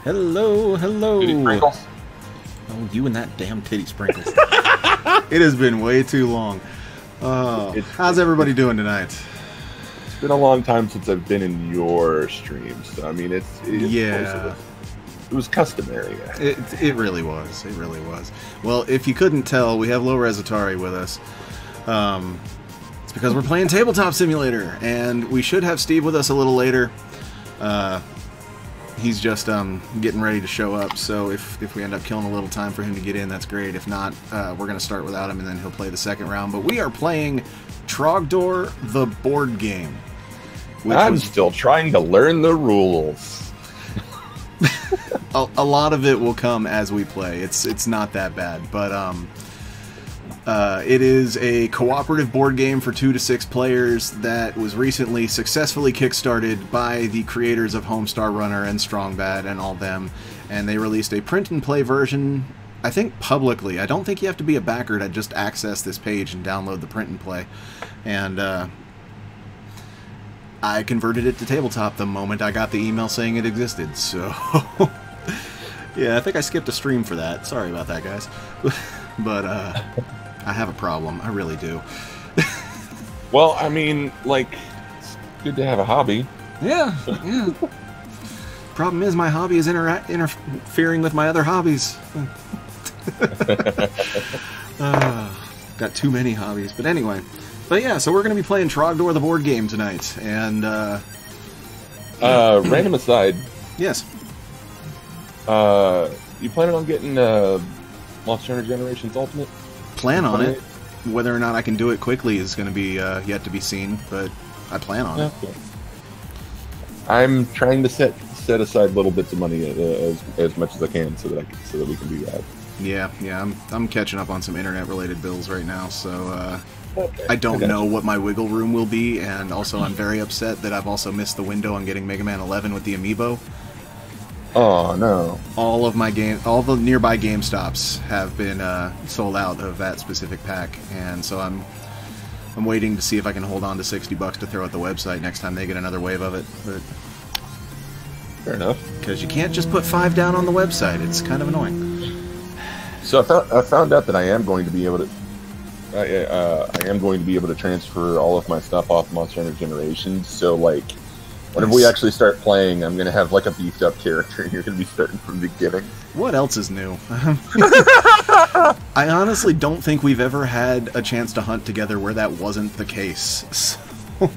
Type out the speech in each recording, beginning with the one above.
Hello, hello. Titty sprinkles. Oh, you and that damn titty sprinkles. It has been way too long. How's everybody doing tonight? It's been a long time since I've been in your streams. So, I mean, it was customary. It really was. It really was. Well, if you couldn't tell, we have Low Resatari with us. It's because we're playing Tabletop Simulator, and we should have Steve with us a little later. He's just getting ready to show up, so if we end up killing a little time for him to get in, that's great. If not, we're going to start without him, and then he'll play the second round. But we are playing Trogdor, the board game. I'm still trying to learn the rules. A lot of it will come as we play. It's not that bad, but it is a cooperative board game for 2 to 6 players that was recently successfully kickstarted by the creators of Homestar Runner and Strong Bad and all them, and they released a print and play version, I think publicly. I don't think you have to be a backer to just access this page and download the print and play. And I converted it to tabletop the moment I got the email saying it existed, so yeah, I think I skipped a stream for that. Sorry about that, guys. But I have a problem. I really do. Well, I mean, like, it's good to have a hobby. Yeah, yeah. Problem is, my hobby is interfering with my other hobbies. Got too many hobbies. But anyway. But yeah, so we're going to be playing Trogdor the board game tonight. And, random aside. Yes. You planning on getting Monster Hunter Generations Ultimate? Plan on it. Whether or not I can do it quickly is going to be yet to be seen, but I plan on it. Cool. I'm trying to set aside little bits of money as much as I can so that we can do that. Yeah, I'm catching up on some internet-related bills right now, so Okay, I don't know what my wiggle room will be, and also I'm very upset that I've also missed the window on getting Mega Man 11 with the amiibo. Oh no! All the nearby GameStops have been sold out of that specific pack, and so I'm waiting to see if I can hold on to $60 to throw at the website next time they get another wave of it. But fair enough, because you can't just put $5 down on the website; it's kind of annoying. So I found out that I am going to be able to. I am going to be able to transfer all of my stuff off Monster Hunter Generations. So like, whenever we actually start playing, I'm going to have like a beefed up character, and you're going to be starting from the beginning. What else is new? I honestly don't think we've ever had a chance to hunt together where that wasn't the case. So.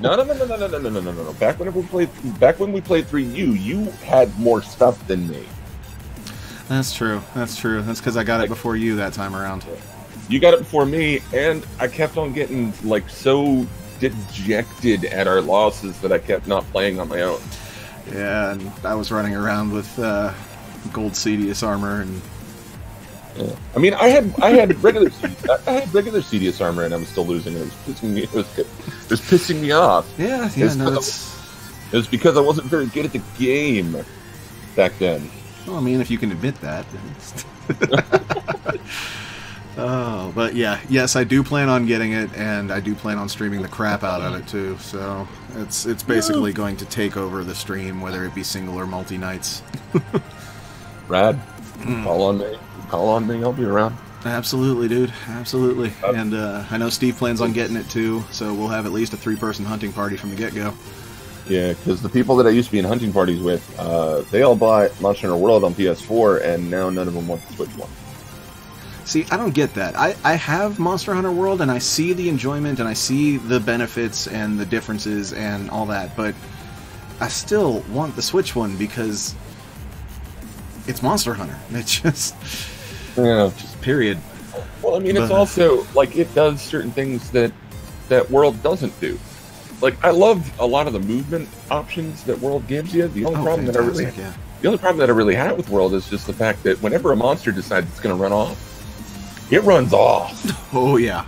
No. Back when we played through you had more stuff than me. That's true. That's because I got it before you that time around. You got it before me, and I kept on getting like so dejected at our losses that I kept not playing on my own. Yeah, and I was running around with gold Cedius armor, and yeah. I mean, I had regular Cedius armor, and I was still losing. It was pissing me. It was pissing me off. Yeah. It was because I wasn't very good at the game back then. Well, I mean, if you can admit that. Oh, but yeah, yes, I do plan on getting it, and I do plan on streaming the crap out of it too. So it's basically going to take over the stream, whether it be single or multi nights. Rad, call on me. I'll be around. Absolutely, dude. Absolutely. And I know Steve plans on getting it too, so we'll have at least a 3-person hunting party from the get-go. Yeah, because the people that I used to be in hunting parties with, they all bought Monster Hunter World on PS4, and now none of them want the Switch one. See, I don't get that. I have Monster Hunter World, and I see the enjoyment, and I see the benefits and the differences and all that, but I still want the Switch one because it's Monster Hunter. It's just... Yeah. Just period. Well, I mean, it's also, like, it does certain things that World doesn't do. Like, I love a lot of the movement options that World gives you. The only problem that I really have with World is just the fact that whenever a monster decides it's going to run off, it runs off. Oh yeah.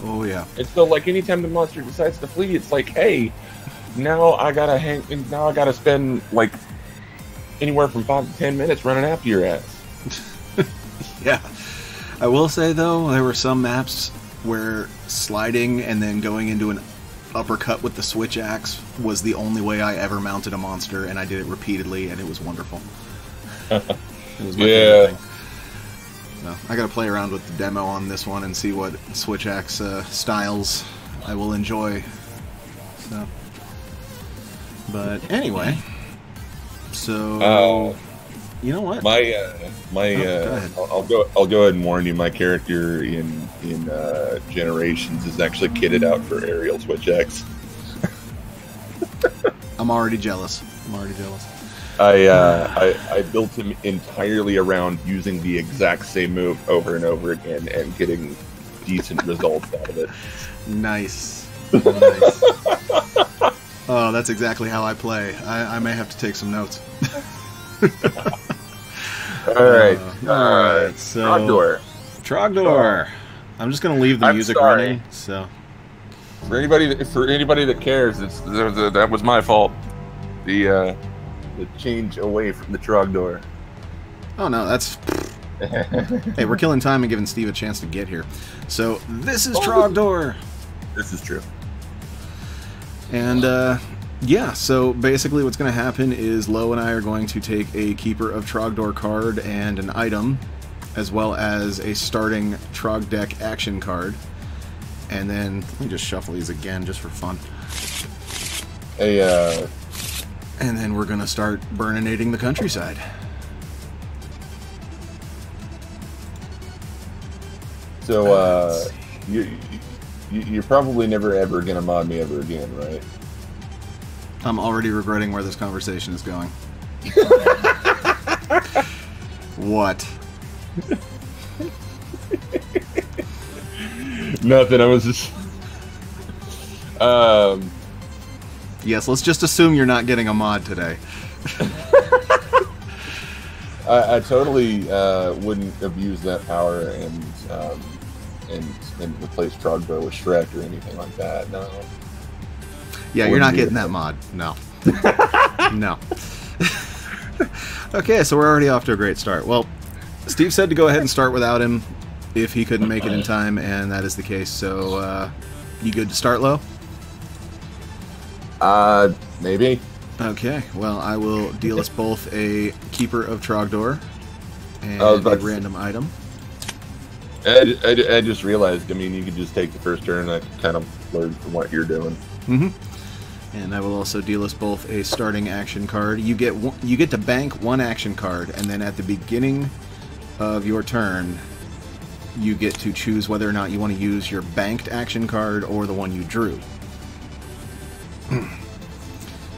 And so, like, anytime the monster decides to flee, it's like, hey, now I gotta spend like anywhere from 5 to 10 minutes running after your ass. Yeah. I will say though, there were some maps where sliding and then going into an uppercut with the switch axe was the only way I ever mounted a monster, and I did it repeatedly, and it was wonderful. It was my favorite thing. So I gotta play around with the demo on this one and see what switch axe styles I will enjoy. So, but anyway, so you know what? I'll go ahead and warn you. My character in Generations is actually kitted out for aerial switch axe. I'm already jealous. I built him entirely around using the exact same move over and over again and getting decent results out of it. Nice. Oh, that's exactly how I play. I may have to take some notes. Alright. So Trogdor. I'm just gonna leave the music running. So for anybody that cares, that was my fault. The change away from the Trogdor. Oh no, that's... Hey, we're killing time and giving Steve a chance to get here. So, this is Trogdor! This is true. And, yeah, so basically what's going to happen is Lo and I are going to take a Keeper of Trogdor card and an item, as well as a starting Trog deck action card. And then, let me just shuffle these again, just for fun. And then we're going to start burninating the countryside. So, you're probably never ever going to mod me ever again, right? I'm already regretting where this conversation is going. What? Nothing, I was just... Yes, let's just assume you're not getting a mod today. I totally wouldn't abuse that power and replace Trogdor with Shrek or anything like that. No. Yeah, you're not getting that mod. No. No. Okay, so we're already off to a great start. Well, Steve said to go ahead and start without him if he couldn't make it in time, and that is the case. So, you good to start, Lo? Maybe. Okay, well, I will deal us both a Keeper of Trogdor and a random item. I just realized, I mean, you could just take the first turn. I kind of learned from what you're doing. Mm-hmm. And I will also deal us both a starting action card. You get to bank one action card, and then at the beginning of your turn, you get to choose whether or not you want to use your banked action card or the one you drew.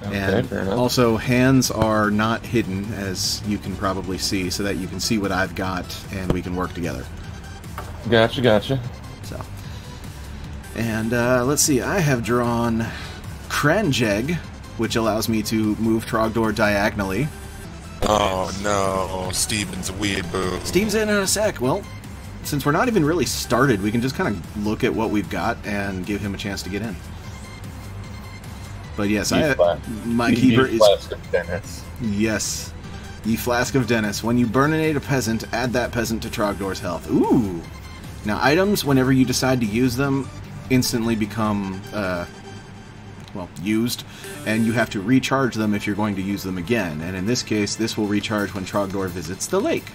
Okay, and also, hands are not hidden, as you can probably see, so that you can see what I've got, and we can work together. Gotcha. So, and let's see, I have drawn Cranjeg, which allows me to move Trogdor diagonally. Oh no, Steven's a weeaboo. Steve's in a sec. Well, since we're not even really started, we can just kind of look at what we've got and give him a chance to get in. But yes, my keeper is... Flask of Dennis. Yes. The Flask of Dennis. When you burninate a peasant, add that peasant to Trogdor's health. Ooh! Now, items, whenever you decide to use them, instantly become, well, used, and you have to recharge them if you're going to use them again. And in this case, this will recharge when Trogdor visits the lake.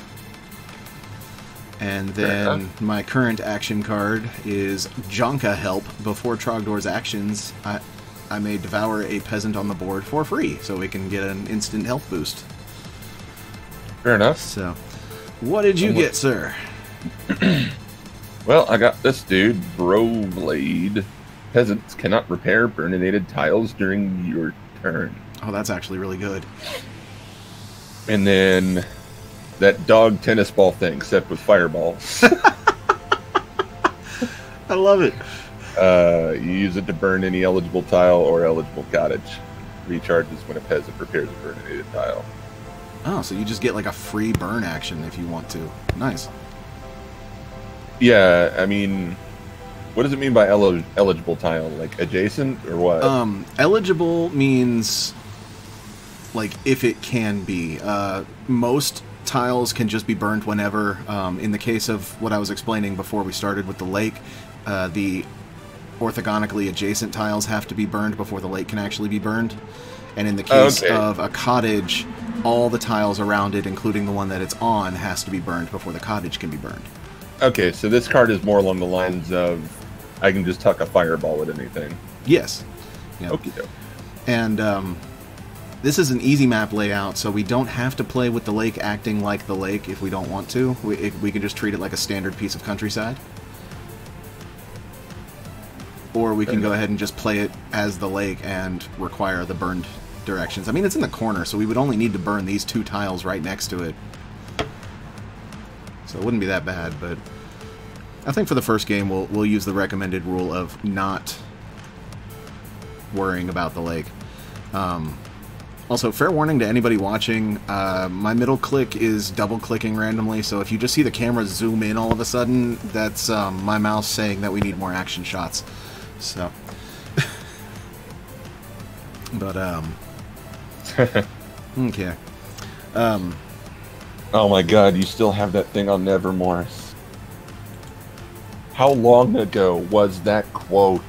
And then my current action card is Jonka Help. Before Trogdor's actions, I may devour a peasant on the board for free, so we can get an instant health boost. Fair enough. So, what did you get, sir? Well, I got this dude, Broblade. Peasants cannot repair burninated tiles during your turn. Oh, that's actually really good. And then that dog tennis ball thing, except with fireballs. I love it. You use it to burn any eligible tile or eligible cottage. Recharges when a peasant repairs a burninated tile. Oh, so you just get like a free burn action if you want to. Nice. Yeah, I mean, what does it mean by eligible tile? Like adjacent or what? Eligible means like if it can be. Most tiles can just be burned whenever. In the case of what I was explaining before we started with the lake, the orthogonically adjacent tiles have to be burned before the lake can actually be burned. And in the case of a cottage, all the tiles around it, including the one that it's on, has to be burned before the cottage can be burned. Okay, so this card is more along the lines of I can just tuck a fireball at anything. Yes. Yeah. Okay. And this is an easy map layout, so we don't have to play with the lake acting like the lake if we don't want to. We can just treat it like a standard piece of countryside. Or we can go ahead and just play it as the lake and require the burned directions. I mean, it's in the corner, so we would only need to burn these two tiles right next to it. So it wouldn't be that bad, but I think for the first game we'll use the recommended rule of not worrying about the lake. Also, fair warning to anybody watching, my middle click is double-clicking randomly, so if you just see the camera zoom in all of a sudden, that's my mouse saying that we need more action shots. So, but okay. Oh my god, you still have that thing on Nevermore. How long ago was that quote?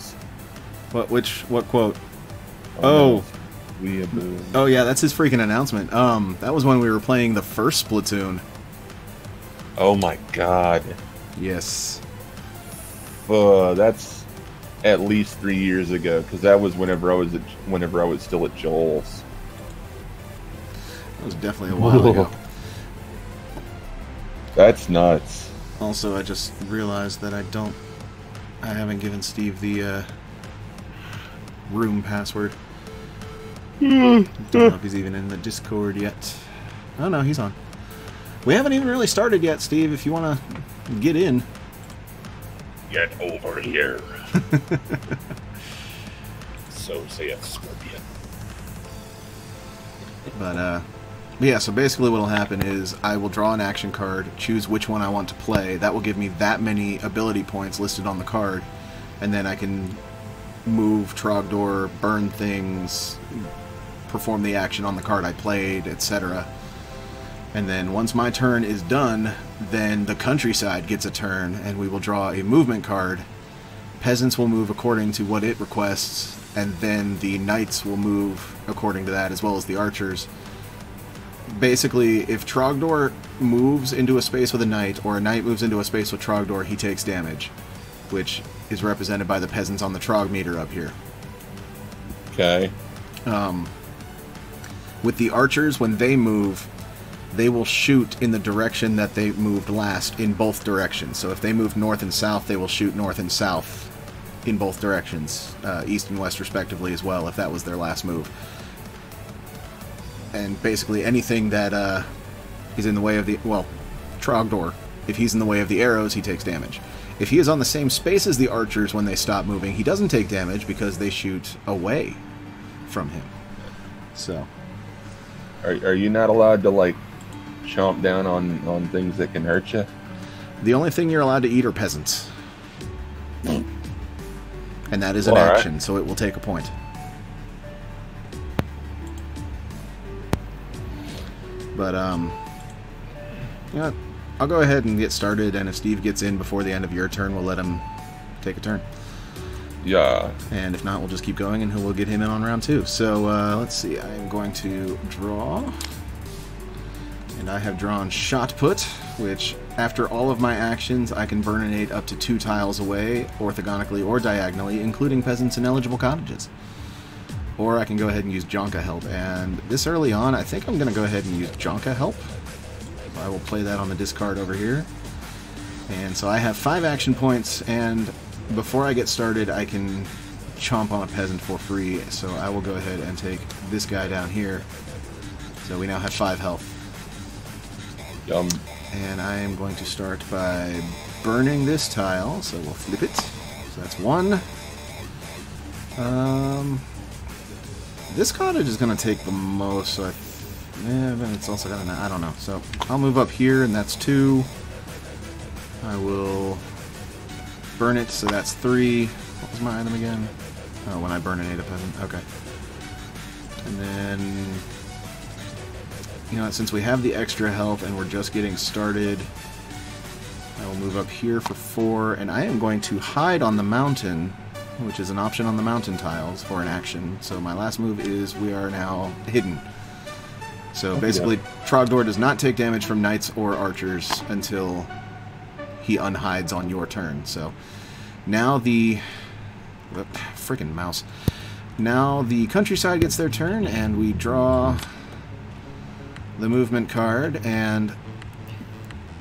What quote? Oh yeah, that's his freaking announcement. That was when we were playing the first Splatoon. Oh my god. Yes. That's at least 3 years ago, because that was whenever I was still at Joel's. That was definitely a while ago. That's nuts. Also, I just realized that I haven't given Steve the room password. Don't know if he's even in the Discord yet. Oh no, he's on. We haven't even really started yet, Steve, if you want to get in. Get over here. so saith Scorpion. But yeah, so basically what will happen is I will draw an action card, choose which one I want to play. That will give me that many ability points listed on the card, and then I can move Trogdor, burn things, perform the action on the card I played, etc. And then once my turn is done, then the countryside gets a turn, and we will draw a movement card. Peasants will move according to what it requests, and then the knights will move according to that, as well as the archers. Basically, if Trogdor moves into a space with a knight, or a knight moves into a space with Trogdor, he takes damage, which is represented by the peasants on the Trog meter up here. Okay. With the archers, when they move, they will shoot in the direction that they moved last in both directions. So if they move north and south, they will shoot north and south in both directions, east and west respectively as well, if that was their last move. And basically anything that is in the way of the... well, Trogdor, if he's in the way of the arrows, he takes damage. If he is on the same space as the archers when they stop moving, he doesn't take damage because they shoot away from him. So... Are you not allowed to, like, chomp down on things that can hurt you? The only thing you're allowed to eat are peasants. And that is an action, so it will take a point. But, yeah, I'll go ahead and get started, and if Steve gets in before the end of your turn, we'll let him take a turn. Yeah. And if not, we'll just keep going, and we'll get him in on round 2. So, let's see, I am going to draw... and I have drawn Shot Put, which, after all of my actions, I can burninate up to 2 tiles away, orthogonically or diagonally, including peasants and eligible cottages. Or I can go ahead and use Jonka Help, and this early on, I think I'm going to go ahead and use Jonka Help. So I will play that on the discard over here. And so I have 5 action points, and before I get started, I can chomp on a peasant for free, so I will go ahead and take this guy down here. So we now have 5 health. Yum. And I am going to start by burning this tile, so we'll flip it. So that's 1. This cottage is going to take the most, so but it's also got I don't know. So I'll move up here, and that's 2. I will burn it, so that's 3. What was my item again? Oh, when I burninate a peasant. Okay. And then... you know, since we have the extra health and we're just getting started, I will move up here for 4, and I am going to hide on the mountain, which is an option on the mountain tiles for an action. So my last move is we are now hidden. So basically, Trogdor does not take damage from knights or archers until he unhides on your turn. So now the... freaking mouse. Now the countryside gets their turn, and we draw... the movement card, and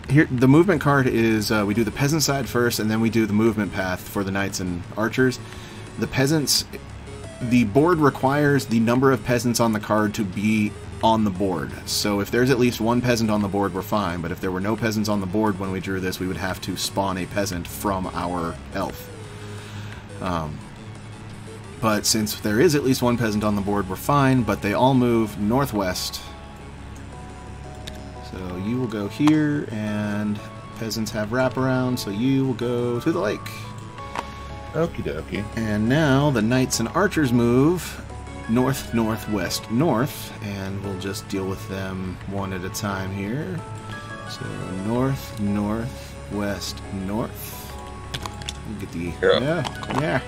here the movement card is we do the peasant side first, and then we do the movement path for the knights and archers. The peasants, the board requires the number of peasants on the card to be on the board. So if there's at least 1 peasant on the board, we're fine, but if there were no peasants on the board when we drew this, we would have to spawn a peasant from our elf. But since there is at least 1 peasant on the board, we're fine, but they all move northwest. So you will go here, and peasants have wraparound, so you will go to the lake. Okie dokie. And now the knights and archers move north, northwest, north, and we'll just deal with them one at a time here. So north, northwest, north. We'll get the... yeah.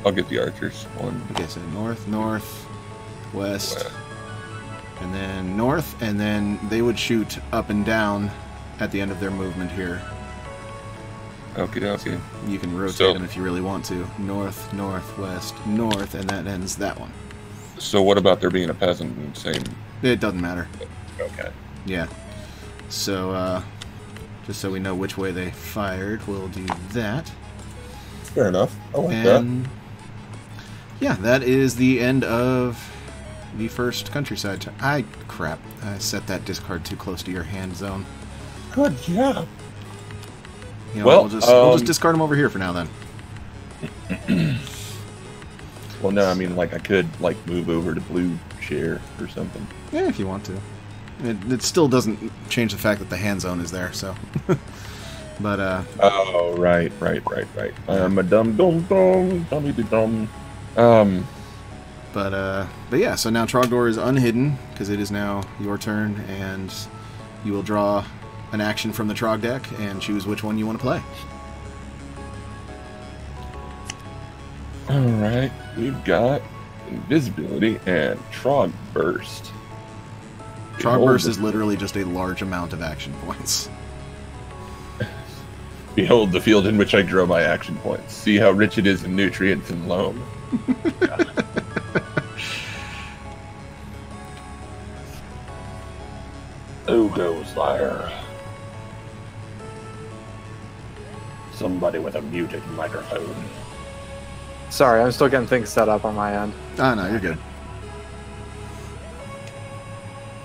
I'll get the archers. 1. Okay, so north, north, west. And then north, and then they would shoot up and down at the end of their movement here. Okie dokie. You can rotate them if you really want to. North, northwest, north, and that ends that one. So what about there being a peasant? Same. It doesn't matter. Okay. Yeah. So, just so we know which way they fired, we'll do that. Fair enough. I like that. Yeah, that is the end of the first countryside turn. Crap. I set that discard too close to your hand zone. Good job. You know, we'll just discard them over here for now, then. Well, no, I mean, like, I could, like, move over to blue chair or something. Yeah, if you want to. It still doesn't change the fact that the hand zone is there, so. But, Oh, right. I'm a dummy-dumb. But yeah, so now Trogdor is unhidden, because it is now your turn, and you will draw an action from the Trog deck and choose which one you want to play. Alright, we've got Invisibility and Trog Burst. Trog Burst is literally just a large amount of action points. Behold the field in which I grow my action points. See how rich it is in nutrients and loam. Who goes there? Somebody with a muted microphone. Sorry, I'm still getting things set up on my end. Ah, no, you're good.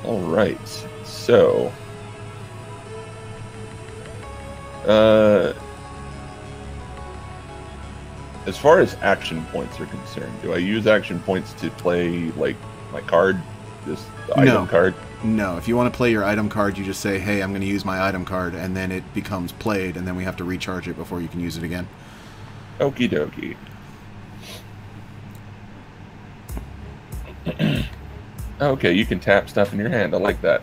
Alright, so... as far as action points are concerned, do I use action points to play, like, my card? Just the item card? No, if you want to play your item card, you just say, hey, I'm going to use my item card, and then it becomes played, and then we have to recharge it before you can use it again. Okie dokie. Okay, you can tap stuff in your hand. I like that.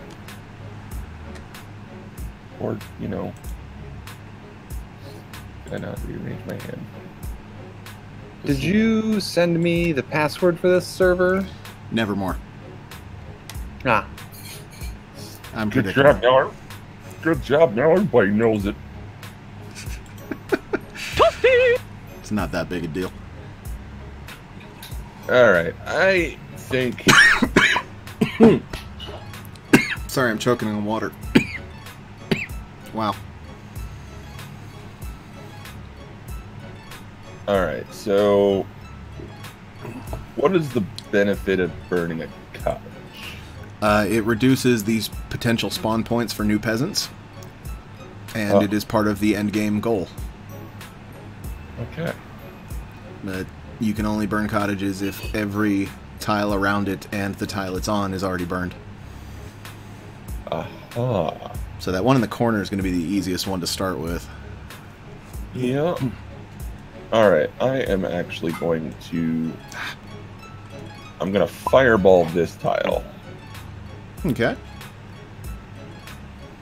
Or, you know... Did I not rearrange my hand? Did you send me the password for this server? Nevermore. Ah. I'm Good predictable. job, now. Good job, now everybody knows it. It's not that big a deal. Alright, I think... Sorry, I'm choking on water. Wow. Alright, so... What is the benefit of burning a cottage? It reduces these potential spawn points for new peasants, and it is part of the endgame goal. Okay. But you can only burn cottages if every tile around it and the tile it's on is already burned. Aha. So that one in the corner is going to be the easiest one to start with. Yeah. Alright, I am actually going to... I'm going to fireball this tile. Okay.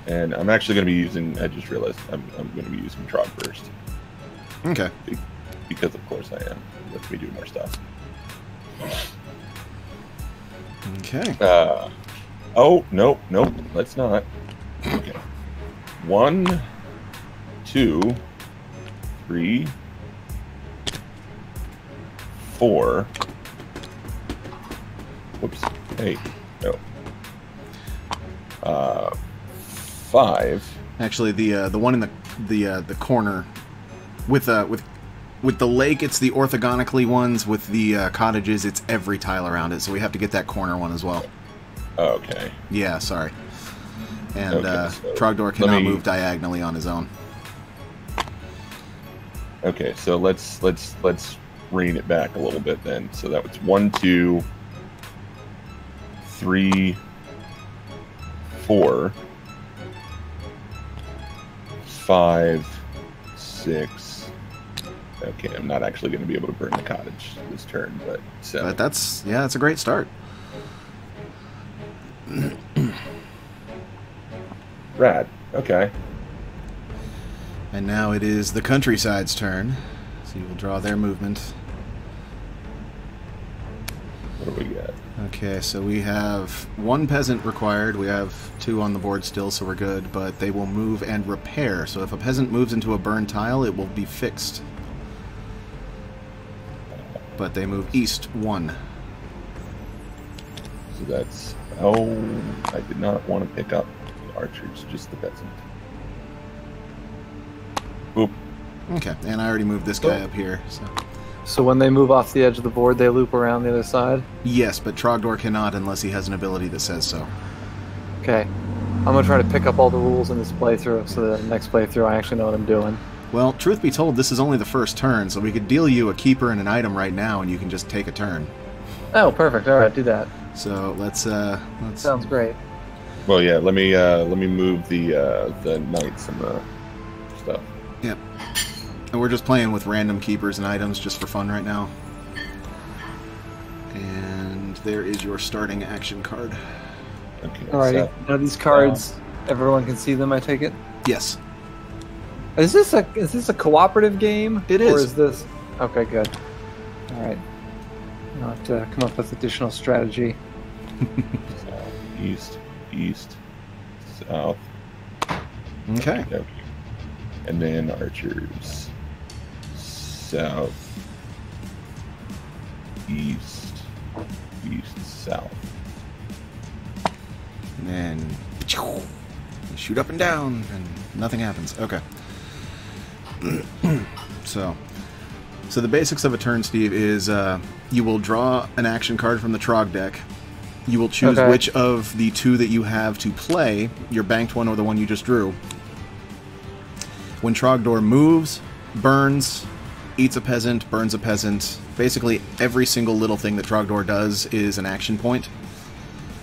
And I'm actually going to be using... I just realized I'm going to be using Trog Burst. Okay. Because of course I am. Let me do more stuff. Okay. Oh, nope, let's not. Okay. 1, 2, 3, 4. Whoops. Hey, no. 5. Actually, the one in the corner with the lake, it's the orthogonically ones. With the cottages, it's every tile around it. So we have to get that corner one as well. Okay. Yeah, sorry. And Okay, so Trogdor cannot move diagonally on his own. Okay, so let's rein it back a little bit then. So that was 1, 2, 3, 4, 5, 6. Okay, I'm not actually going to be able to burn the cottage this turn, but 7. But that's a great start. Rad. Okay. And now it is the countryside's turn. So you will draw their movement. What do we got? Okay, so we have 1 peasant required. We have 2 on the board still, so we're good. But they will move and repair. So if a peasant moves into a burned tile, it will be fixed. But they move east 1. So that's... Oh, I did not want to pick up the archers, just the peasant. Oop. Okay, and I already moved this guy up here. So when they move off the edge of the board, they loop around the other side? Yes, but Trogdor cannot unless he has an ability that says so. Okay. I'm going to try to pick up all the rules in this playthrough so that next playthrough I actually know what I'm doing. Well, truth be told, this is only the first turn, so we could deal you a keeper and an item right now, and you can just take a turn. Oh, perfect. All right, do that. So let's. Sounds great. Well, yeah. Let me move the knights and the stuff. Yep. And we're just playing with random keepers and items just for fun right now. And there is your starting action card. Okay. Alrighty. Now these cards, everyone can see them. I take it. Yes. Is this a cooperative game? It Or is. is this? Okay, good. All right. I'll have to come up with additional strategy. East, south. Okay. Okay. And then archers. South, east, south. And then you shoot up and down, and nothing happens. Okay. So the basics of a turn, Steve, is you will draw an action card from the Trog deck. You will choose which of the two that you have to play, your banked one or the one you just drew. When Trogdor moves, burns, eats a peasant, burns a peasant, basically every single little thing that Trogdor does is an action point.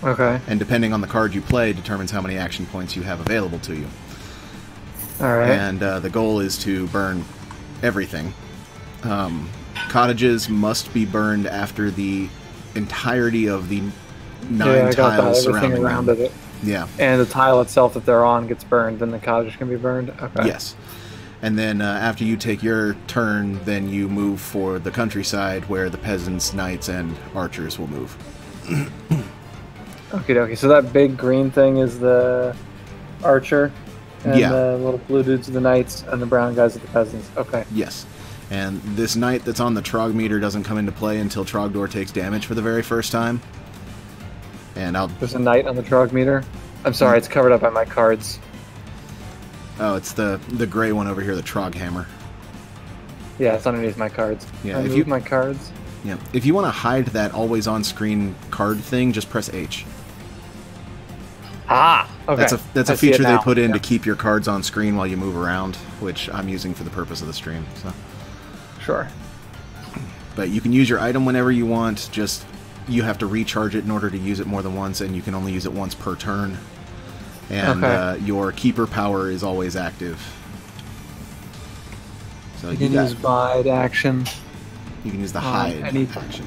Okay. And depending on the card you play determines how many action points you have available to you. All right. And the goal is to burn everything. Cottages must be burned after the entirety of the 9 tiles surrounding around them. it. Yeah. And the tile itself that they're on gets burned, then the cottage can be burned? Okay. Yes. And then after you take your turn, then you move for the countryside where the peasants, knights, and archers will move. Okay. So that big green thing is the archer, and Yeah. the little blue dudes are the knights, and the brown guys are the peasants. Okay. Yes. And this knight that's on the Trog meter doesn't come into play until Trogdor takes damage for the very first time. And There's a knight on the Trog meter. I'm sorry, it's covered up by my cards. Oh, it's the gray one over here, the Trog hammer. Yeah, it's underneath my cards. Yeah, if if you you my cards. Yeah, if you want to hide that always on screen card thing, just press H. Ah, okay. That's I a see it feature they now. put in to Yeah. keep your cards on screen while you move around, which I'm using for the purpose of the stream. So, Sure. but you can use your item whenever you want. Just you have to recharge it in order to use it more than once, and you can only use it once per turn. And your keeper power is always active. So You can use bide action. You can use the hide any- action.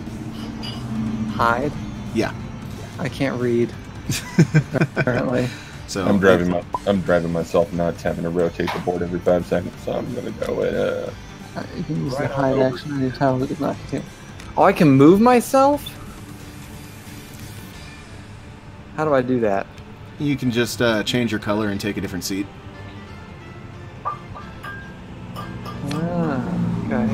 Hide? Yeah. I can't read. Apparently. So I'm driving myself nuts having to rotate the board every 5 seconds, so I'm gonna go You can use Right the hide on action on your tile that does not contain. Oh, I can move myself? How do I do that? You can just change your color and take a different seat. Ah, okay.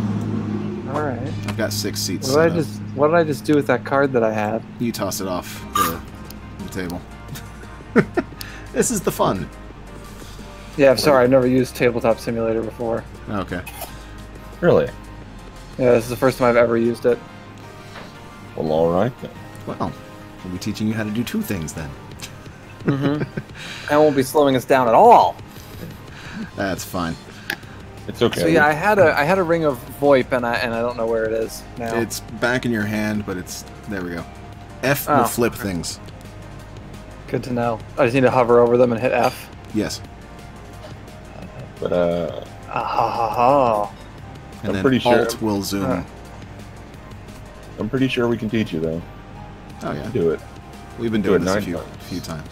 Alright. I've got 6 seats. What set up. did I just do with that card that I had? You toss it off the table. This is the fun. Yeah, I'm sorry, I've never used Tabletop Simulator before. Okay. Really? Yeah, this is the first time I've ever used it. Well, all right then. Well, we'll be teaching you how to do 2 things then. I won't be slowing us down at all. That's fine. It's okay. So yeah, I had a ring of VoIP and I don't know where it is now. It's back in your hand, but it's there we go. F will flip things. Good to know. I just need to hover over them and hit F. Yes. But And I'm then pretty sure- Alt will zoom. I'm pretty sure we can teach you though. Oh yeah. Do it. We've been Do doing it this 9 a times. few times.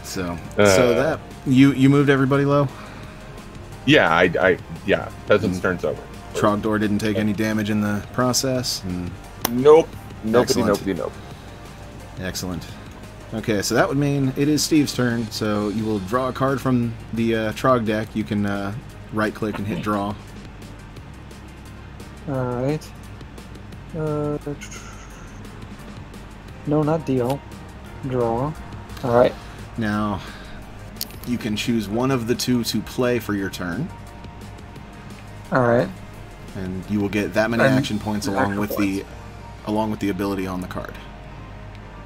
So that you moved everybody low. Yeah, yeah. Peasant's turn's over. Trogdor didn't take any damage in the process. And Nope. Excellent. Nope. excellent. Okay, so that would mean it is Steve's turn. So you will draw a card from the Trog deck. You can right-click and hit draw. Alright. No, not deal. Draw. Alright. Now, you can choose one of the 2 to play for your turn, Alright. and you will get that many And action points along with points. the ability on the card.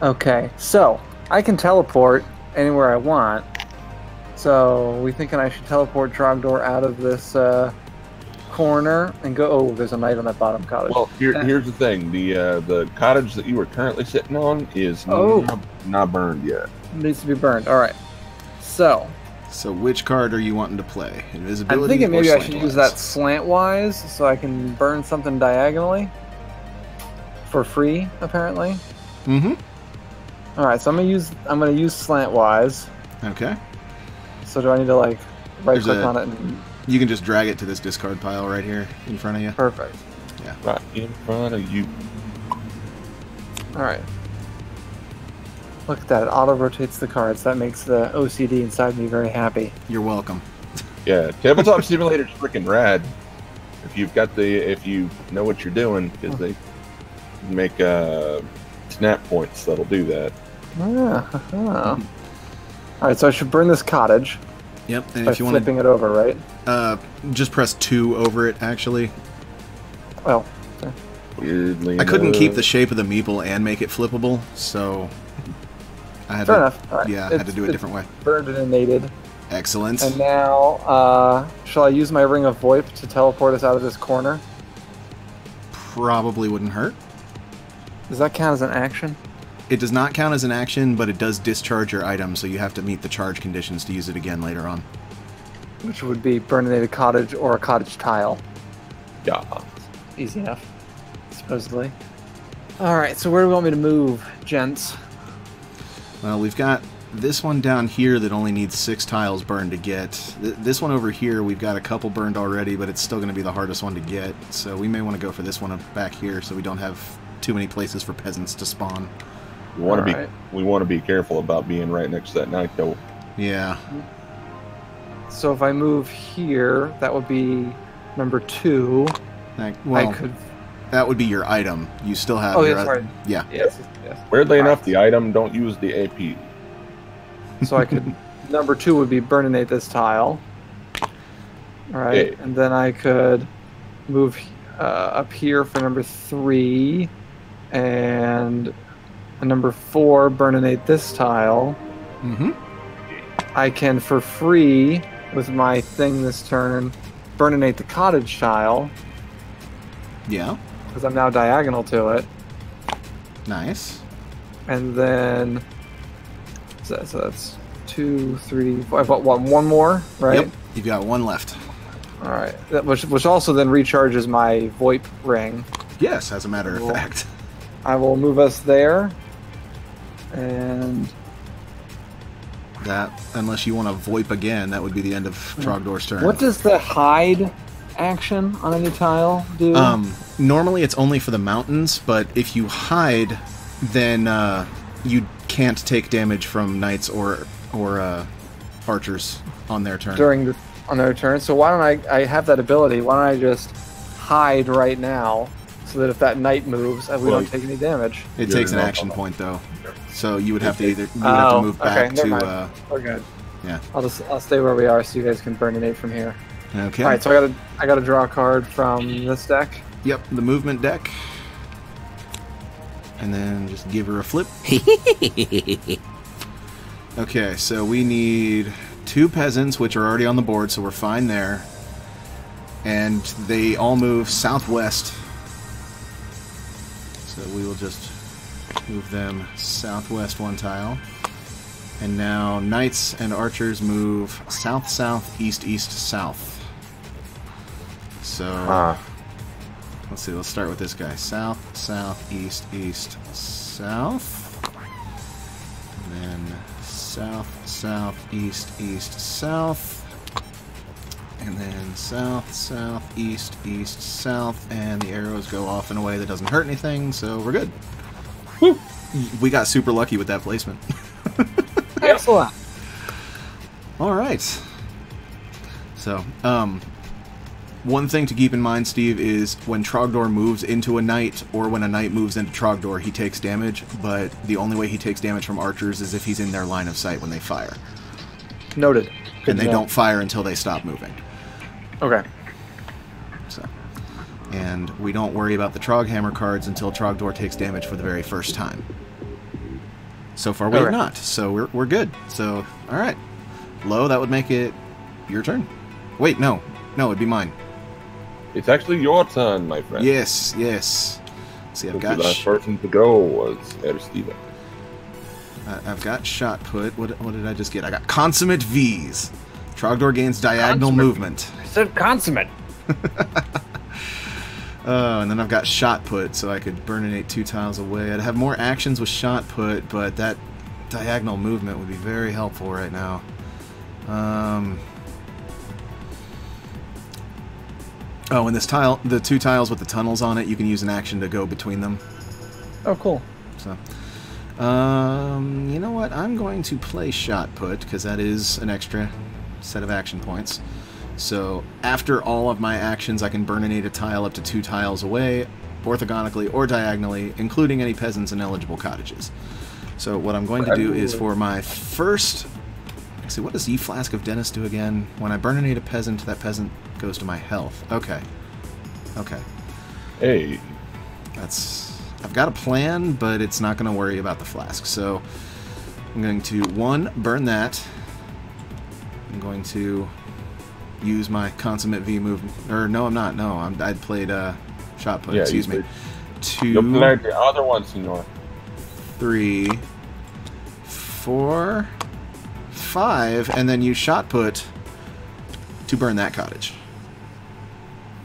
Okay, so I can teleport anywhere I want, So, we thinking I should teleport Trogdor out of this corner and go... Oh, there's a knight on that bottom cottage. Well, here's the thing. The cottage that you were currently sitting on is not burned yet. Needs to be burned. All right. So which card are you wanting to play? Invisibility. I'm thinking maybe I should slantwise? use that slantwise so I can burn something diagonally for free, apparently. Mm-hmm. All right, so I'm gonna use slantwise. Okay. So do I need to like right click on it? And... You can just drag it to this discard pile right here in front of you. Perfect. Yeah. Right in front of you. All right. Look at that. It auto rotates the cards. That makes the OCD inside me very happy. You're welcome. Yeah, Tabletop Simulator's freaking rad. If you know what you're doing, because they make snap points that'll do that. All right, so I should burn this cottage. Yep, and by if you want to... flipping it over, right? Just press 2 over it, actually. Well, weirdly I couldn't keep the shape of the meeple and make it flippable, so... Fair enough. All right. Yeah, I had to do it a different way. Burninated. Excellent. And now, shall I use my Ring of VoIP to teleport us out of this corner? Probably wouldn't hurt. Does that count as an action? It does not count as an action, but it does discharge your item, so you have to meet the charge conditions to use it again later on. Which would be Burninated cottage or a cottage tile. Yeah. Easy enough, supposedly. Alright, so where do we want me to move, gents? Well, we've got this one down here that only needs 6 tiles burned to get. This one over here, we've got a couple burned already, but it's still going to be the hardest one to get. So we may want to go for this one back here so we don't have too many places for peasants to spawn. We want to be careful about being right next to that knight, though. Yeah. So if I move here, that would be number 2. Well, I could... that would be your item. You still have... Oh, your that's right. Yeah. Yes. Weirdly enough, the item don't use the AP. So I could... number 2 would be Burninate this tile. Alright, and then I could move up here for number 3, and number 4, Burninate this tile. Mm-hmm. I can, for free, with my thing this turn, Burninate the cottage tile. Yeah. Because I'm now diagonal to it. Nice. And then... So that's 2, 3, 4... I've got one more, right? Yep. You've got 1 left. Alright. Which also then recharges my VoIP ring. Yes, as a matter of fact. I will move us there. And... that, unless you want to VoIP again, that would be the end of Trogdor's turn. What does the hide action on any tile do? Normally it's only for the mountains, but if you hide, then you can't take damage from knights or archers on their turn. On their turn. So why don't I have that ability? Why don't I just hide right now, so that if that knight moves, we don't take any damage? It takes an action point though, so you would have to move back to. We're good. Yeah. I'll stay where we are, so you guys can Burninate from here. Okay. All right. So I gotta draw a card from this deck. Yep, the movement deck. And then just give her a flip. Okay, so we need 2 peasants, which are already on the board, so we're fine there. And they all move southwest. So we will just move them southwest 1 tile. And now knights and archers move south, south, east, east, south. So... let's see, let's start with this guy. South, south, east, east, south. And then south, south, east, east, south. And then south, south, east, east, south. And the arrows go off in a way that doesn't hurt anything, so we're good. Woo. We got super lucky with that placement. Excellent. Alright. So, one thing to keep in mind, Steve, is when Trogdor moves into a knight, or when a knight moves into Trogdor, he takes damage, but the only way he takes damage from archers is if he's in their line of sight when they fire. Noted. And they don't fire until they stop moving. Okay. So, and we don't worry about the Troghammer cards until Trogdor takes damage for the very first time. So far we have not, so we're good. So, alright. low, that would make it your turn. Wait, no. No, it'd be mine. It's actually your turn, my friend. Yes, yes. See, I've got... The last person to go was Steven. I've got shot put. What did I just get? I got consummate V's. Trogdor gains diagonal movement. I said consummate. And then I've got shot put, so I could burninate 2 tiles away. I'd have more actions with shot put, but that diagonal movement would be very helpful right now. Oh, and this tile, the 2 tiles with the tunnels on it, you can use an action to go between them. Oh, cool. So, you know what? I'm going to play shot put, because that is an extra set of action points. So, after all of my actions, I can burninate a tile up to 2 tiles away, orthogonically or diagonally, including any peasants and eligible cottages. So, what I'm going to do is for my first... Actually, what does Ye Flask of Dennis do again? When I burninate a peasant, that peasant goes to my health. Okay. Okay. Hey. I've got a plan, but it's not going to worry about the flask. So, I'm going to, 1, burn that. I'm going to use my consummate V move. Or, no, I'm not. No, I'd played shot put. Yeah, excuse me. 2. You played the other one, senor. 3, 4, 5, and then use shot put to burn that cottage.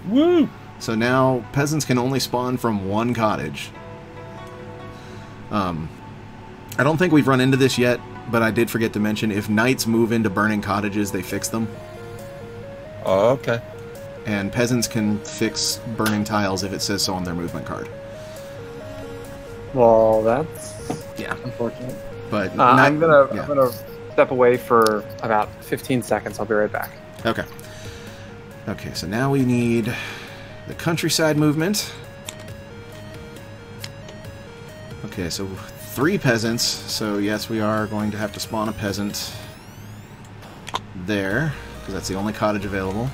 Woo! So now peasants can only spawn from 1 cottage. I don't think we've run into this yet, but I did forget to mention, if knights move into burning cottages, they fix them. Oh, okay. And peasants can fix burning tiles if it says so on their movement card. Well, that's unfortunate. But I'm gonna step away for about 15 seconds. I'll be right back. Okay. Okay, so now we need the countryside movement. Okay, so 3 peasants. So yes, we are going to have to spawn a peasant there, because that's the only cottage available.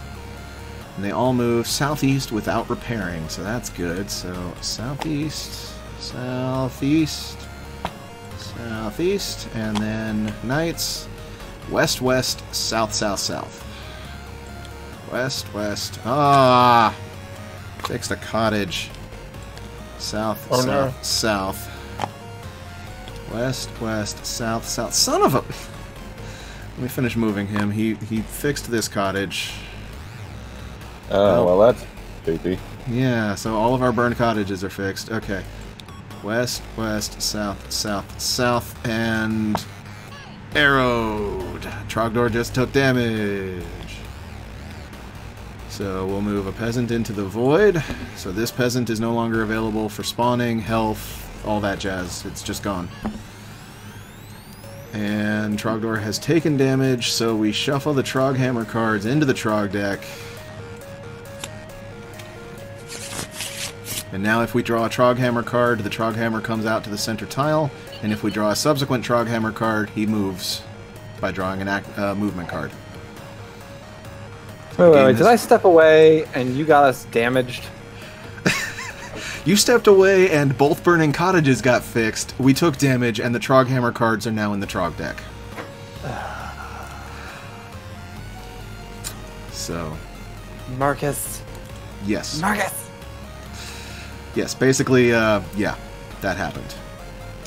And they all move southeast without repairing, so that's good. So southeast, southeast, southeast, and then knights, west, west, south, south, south. West, west. Ah! Fixed a cottage. South, south, south. West, west, south, south. Son of a... Let me finish moving him. He fixed this cottage. Oh, well, that's creepy. Yeah, so all of our burned cottages are fixed. Okay. West, west, south, south, south, and... arrowed. Trogdor just took damage. So we'll move a peasant into the void. So this peasant is no longer available for spawning, health, all that jazz. It's just gone. And Trogdor has taken damage, so we shuffle the Troghammer cards into the Trog deck. And now if we draw a Troghammer card, the Troghammer comes out to the center tile, and if we draw a subsequent Troghammer card, he moves by drawing a movement card. Wait, did I step away and you got us damaged? You stepped away and both burning cottages got fixed. We took damage and the Troghammer cards are now in the Trog deck. So... Marcus. Yes. Marcus! Yes, basically, yeah, that happened.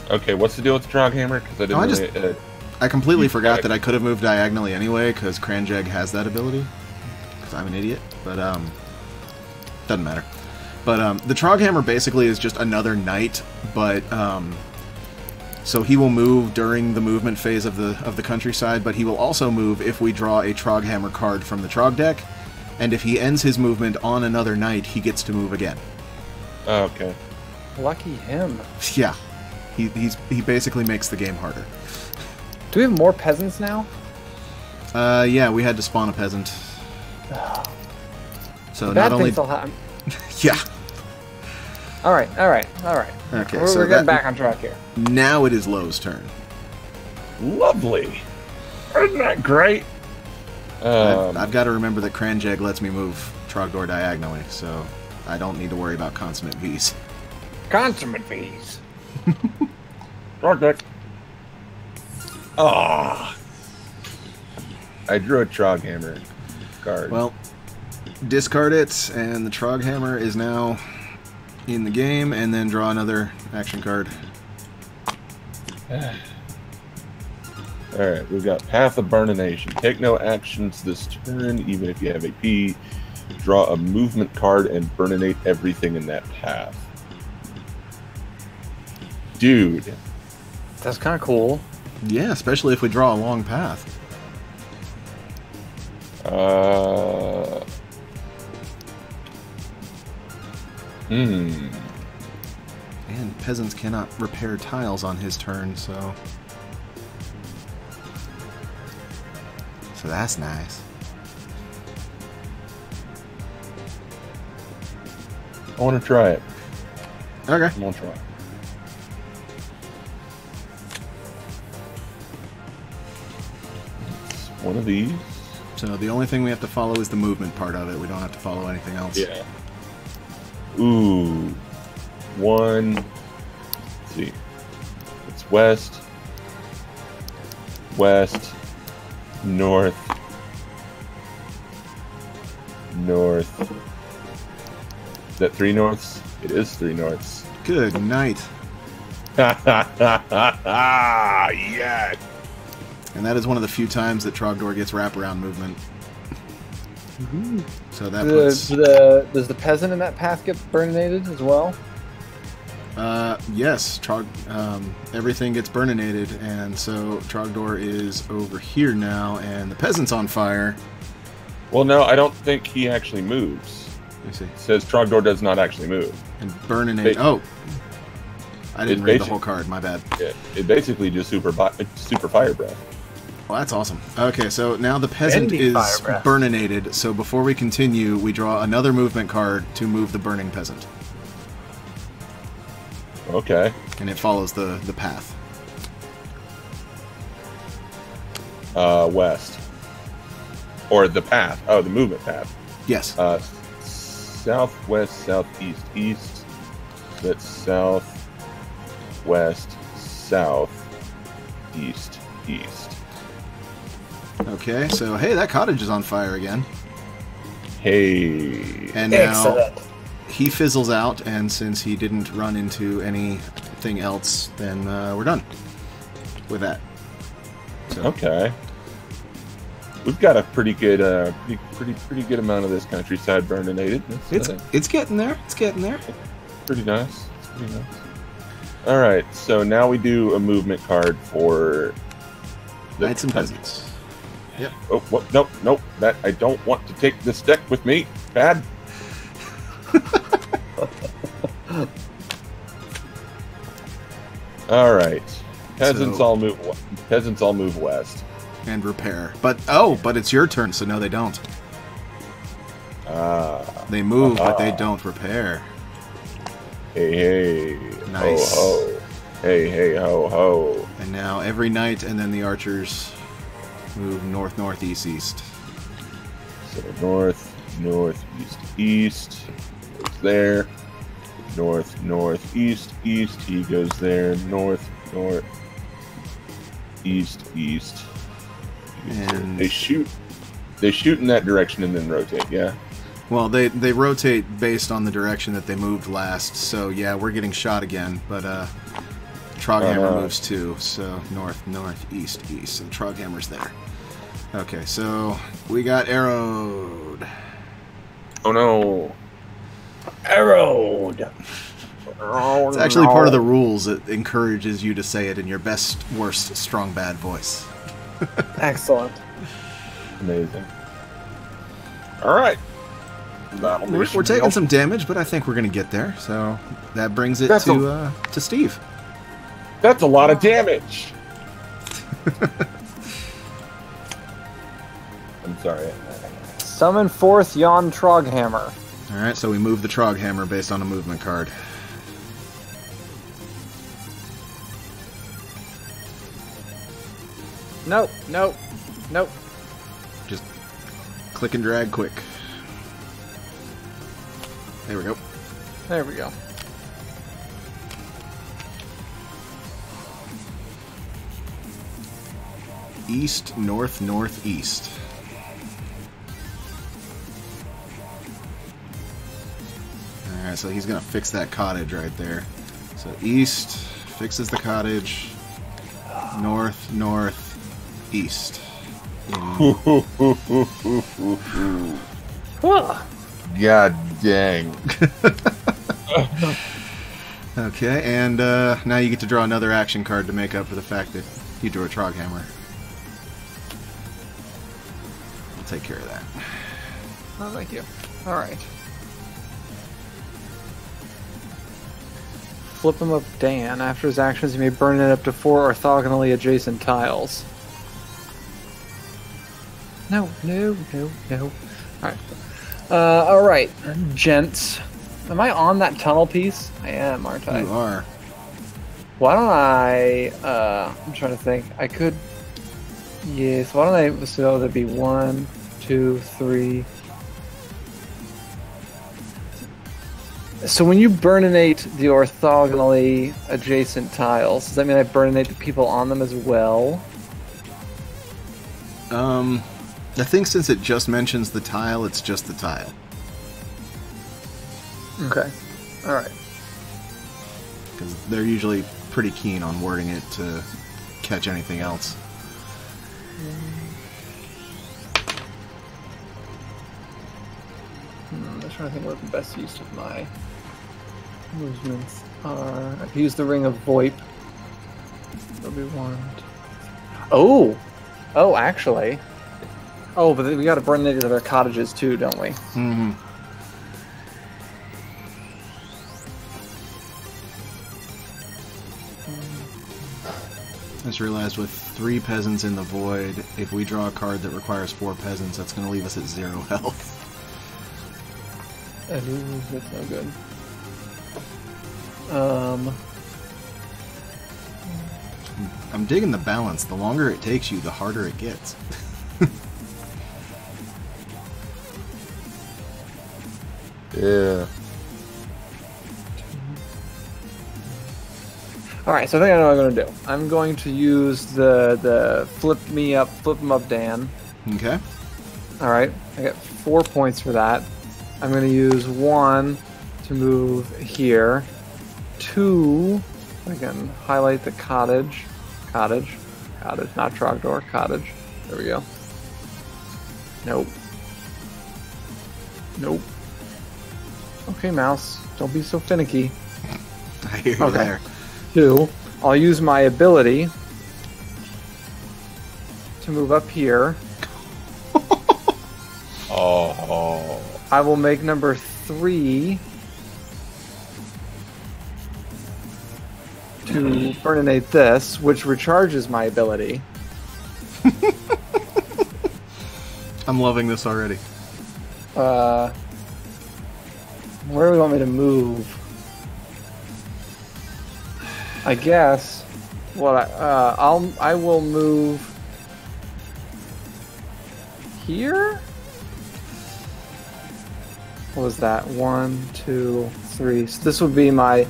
Okay, what's the deal with the Troghammer? Because I didn't I completely forgot that I could have moved diagonally anyway, because Cranjeg has that ability. Because I'm an idiot, but, doesn't matter. But, the Troghammer basically is just another knight, but, so he will move during the movement phase of the countryside, but he will also move if we draw a Troghammer card from the Trog deck, and if he ends his movement on another knight, he gets to move again. Oh, okay. Lucky him. Yeah. He basically makes the game harder. Do we have more peasants now? Yeah, we had to spawn a peasant. So Bad not only... things will happen. Yeah. All right. Okay, we're getting back on track here. Now it is Lowe's turn. Lovely. Isn't that great? I've got to remember that Cranjeg lets me move Trogdor diagonally, so I don't need to worry about consummate V's. Consummate V's. Trog deck. Ah. I drew a Troghammer card. Well, discard it, and the Troghammer is now in the game, and then draw another action card. Alright, we've got Path of Burninating. Take no actions this turn, even if you have AP. Draw a movement card and burninate everything in that path. Dude. That's kind of cool. Yeah, especially if we draw a long path. And peasants cannot repair tiles on his turn, so that's nice. I want to try it. Okay. I'm gonna try it. It's one of these. So the only thing we have to follow is the movement part of it. We don't have to follow anything else. Yeah. Ooh. One. Let's see. It's west. West. North. North. Is that 3 norths? It is 3 norths. Good night. Yeah. And that is one of the few times that Trogdor gets wraparound movement. So that puts... Does the peasant in that path get burninated as well? Yes. Everything gets burninated, and so Trogdor is over here now, and the peasant's on fire. Well, no, I don't think he actually moves. Let me see. It says Trogdor does not actually move. And burninate... Oh! I didn't read the whole card, my bad. It basically just super fire breath. Well, that's awesome. Okay, so now the peasant is burninated, so before we continue, we draw another movement card to move the burning peasant. Okay. And it follows the path. West. Or the path. Oh, the movement path. Yes. Southwest, southeast, east. That's south, west, south, east, east. Okay, so hey, that cottage is on fire again. Hey. And now he fizzles out, and since he didn't run into anything else, then we're done with that. So. Okay. We've got a pretty good, pretty good amount of this countryside burninated. It's getting there. It's getting there. Pretty nice. It's pretty nice. All right, so now we do a movement card for the Knights and Peasants. Yep. Oh, nope. That I don't want to take this deck with me. Bad. All right. Peasants all move west. And repair. But it's your turn, so no, they don't. They move, but they don't repair. Hey. Nice. Ho, ho. Hey, ho, ho. And now every knight and then the archers move north, northeast, east. So north, east. Goes there. North, east. He goes there. North, east. And they shoot in that direction and then rotate, yeah? Well, they rotate based on the direction that they moved last, so yeah, we're getting shot again, but Troghammer moves too, so north, east. So the Troghammer's there. Okay, so we got arrowed. Oh no. Arrowed. It's actually part of the rules. It encourages you to say it in your best, worst, strong, bad voice. Excellent. Amazing. All right. We're taking some damage, but I think we're going to get there. So that brings it to Steve. That's a lot of damage. I'm sorry. Summon forth yon Troghammer. All right, so we move the Troghammer based on a movement card. Nope. Just click and drag quick. There we go. east, north, northeast. Alright, so he's gonna fix that cottage right there. So east, fixes the cottage. North, north, east. God dang. Okay, and now you get to draw another action card to make up for the fact that you drew a Troghammer. I'll take care of that. Oh, thank you. Alright. Flip him up Dan. After his actions, he may burn it up to 4 orthogonally adjacent tiles. No, no, no, no. Alright. Alright, gents. Am I on that tunnel piece? I am, aren't I? You are. Why don't I, I'm trying to think. I could, yes, why don't I, so there'd be 1, 2, 3. So when you burninate the orthogonally adjacent tiles, does that mean I burninate the people on them as well? I think since it just mentions the tile, it's just the tile. Okay. Alright. Because they're usually pretty keen on wording it to catch anything else. I'm just trying to think what the best use of my movements are. I can use the Ring of VoIP. That'll be 1. Oh! Oh, actually. Oh, but we gotta burn into their cottages too, don't we? Mm-hmm. I just realized with 3 peasants in the void, if we draw a card that requires 4 peasants, that's going to leave us at 0 health. That's no good. I'm digging the balance. The longer it takes you, the harder it gets. Yeah. Alright, so I think I know what I'm going to do. I'm going to use the flip them up Dan. Okay. Alright, I got 4 points for that. I'm going to use 1 to move here. 2, I can highlight the cottage. Cottage, not Trogdor, cottage. There we go. Nope. Nope. Okay, mouse, don't be so finicky. I hear you there. 2, I'll use my ability to move up here. Oh. I will make number 3 to burninate this, which recharges my ability. I'm loving this already. Where do we want me to move? I guess what I will move here. What was that? 1, 2, 3. So this would be my.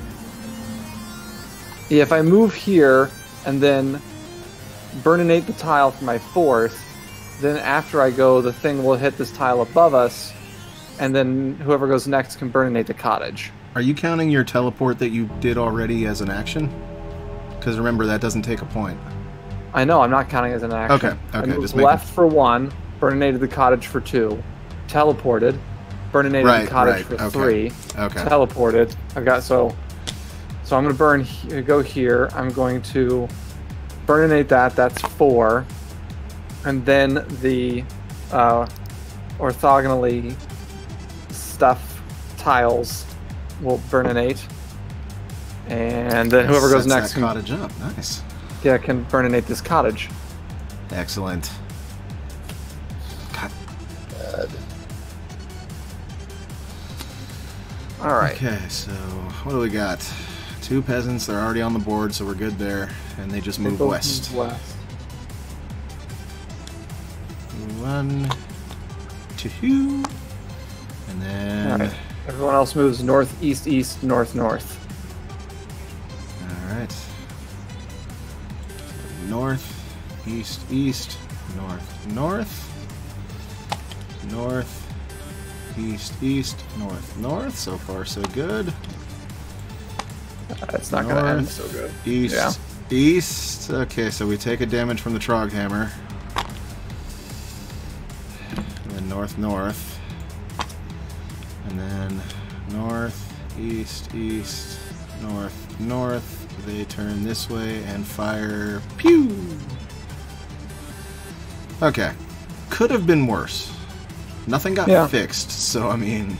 Yeah, if I move here and then burninate the tile for my 4th, then after I go, the thing will hit this tile above us, and then whoever goes next can burninate the cottage. Are you counting your teleport that you did already as an action? Because remember, that doesn't take a point. I know, I'm not counting as an action. Okay, I moved just left for 1, burninated the cottage for 2, teleported, burninated the cottage for 3, teleported. I've got so I'm going to go here. I'm going to burninate that. That's 4, and then the orthogonally stuff tiles will burninate, and then whoever goes next can cottage up. Nice. Yeah, can burninate this cottage. Excellent. God. All right. Okay, so what do we got? 2 peasants. They're already on the board, so we're good there. And they just move west. 1, 2, and then. All right. Everyone else moves north, east, east, north, north. All right. North, east, east, north, north, north, east, east, north, north. So far, so good. It's not going to end so good. East, east. Okay, so we take a damage from the Trog Hammer. And then north, north. And then north, east, east, north, north. They turn this way and fire. Pew! Okay. Could have been worse. Nothing got fixed, so I mean...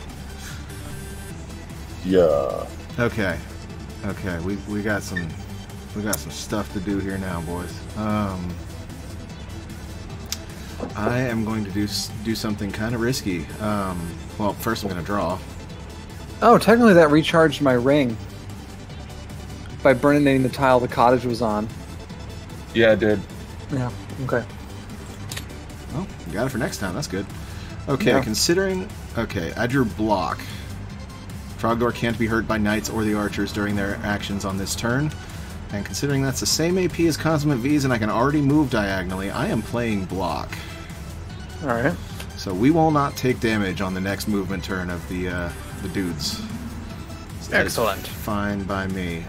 Yeah. Okay. Okay, we got some stuff to do here now, boys. I am going to do something kind of risky. Well, first I'm going to draw. Oh, technically that recharged my ring by burninating the tile the cottage was on. Yeah, it did. Yeah. Okay. Well, you got it for next time. That's good. Okay, considering... Okay, I drew block. Trogdor can't be hurt by knights or the archers during their actions on this turn. And considering that's the same AP as Consummate V's and I can already move diagonally, I am playing block. Alright. So we will not take damage on the next movement turn of the dudes. So excellent. Fine by me.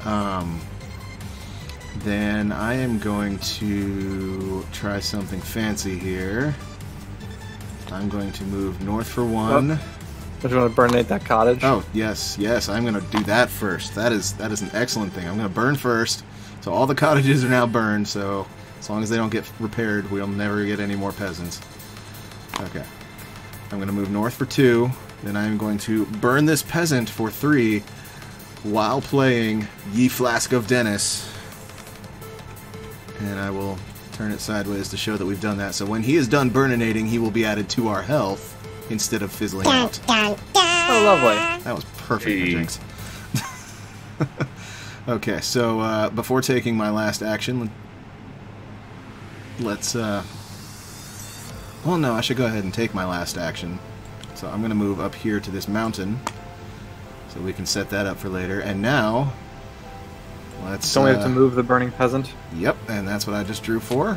Then I am going to try something fancy here. I'm going to move north for one. Do you want to burnate that cottage? Oh, yes, yes, I'm going to do that first. That is an excellent thing. I'm going to burn first. So all the cottages are now burned, so as long as they don't get repaired, we'll never get any more peasants. Okay. I'm going to move north for 2. Then I'm going to burn this peasant for 3 while playing Ye Flask of Dennis. And I will turn it sideways to show that we've done that. So when he is done burninating, he will be added to our health instead of fizzling out. Oh, lovely. That was perfect for Jinx. Okay, so before taking my last action, let's... Well, no, I should go ahead and take my last action. So I'm going to move up here to this mountain, so we can set that up for later. And now, let's... Don't we have to move the burning peasant? Yep, and that's what I just drew for.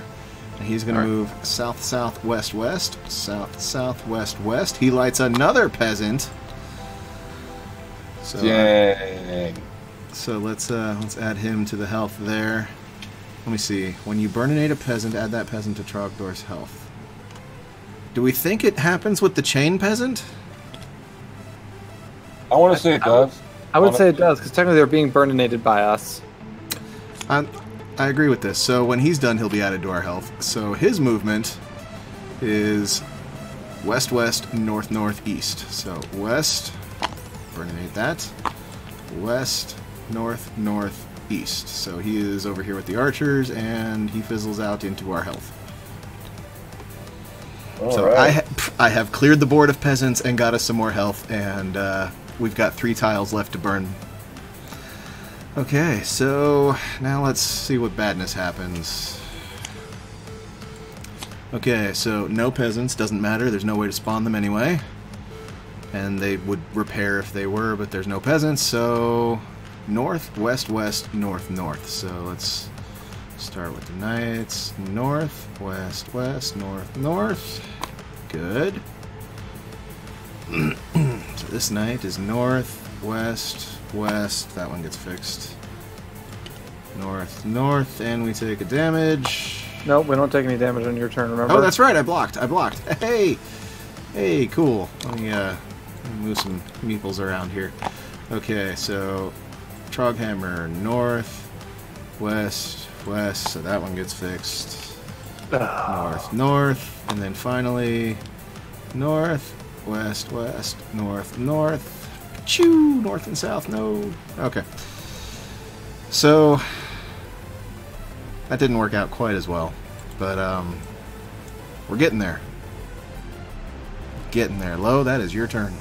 And he's going to move south, south, west, west, south, south, west, west. He lights another peasant. So, Dang. So let's add him to the health there. Let me see. When you burninate a peasant, add that peasant to Trogdor's health. Do we think it happens with the chain peasant? I want to say it does. I would say it does, because technically they're being burninated by us. I agree with this. So when he's done, he'll be added to our health. So his movement is west, west, north, north, east. So west, burninate that. West, north, north, east. So he is over here with the archers, and he fizzles out into our health. So I have cleared the board of peasants and got us some more health, and we've got 3 tiles left to burn. Okay, so now let's see what badness happens. Okay, so no peasants, doesn't matter, there's no way to spawn them anyway. And they would repair if they were, but there's no peasants, so north, west, west, north, north. So let's start with the knights. North, west, west, north, north. Good. So this knight is north, west, west. That one gets fixed. North, north, and we take a damage. Nope, we don't take any damage on your turn, remember? Oh, that's right, I blocked. Hey! Hey, cool. Let me move some meeples around here. Okay, so Troghammer, north, west, west, so that one gets fixed. North, north, and then finally north, west, west, north, north. Choo! North and south, no. Okay. So that didn't work out quite as well, but we're getting there. Getting there. Lo, that is your turn.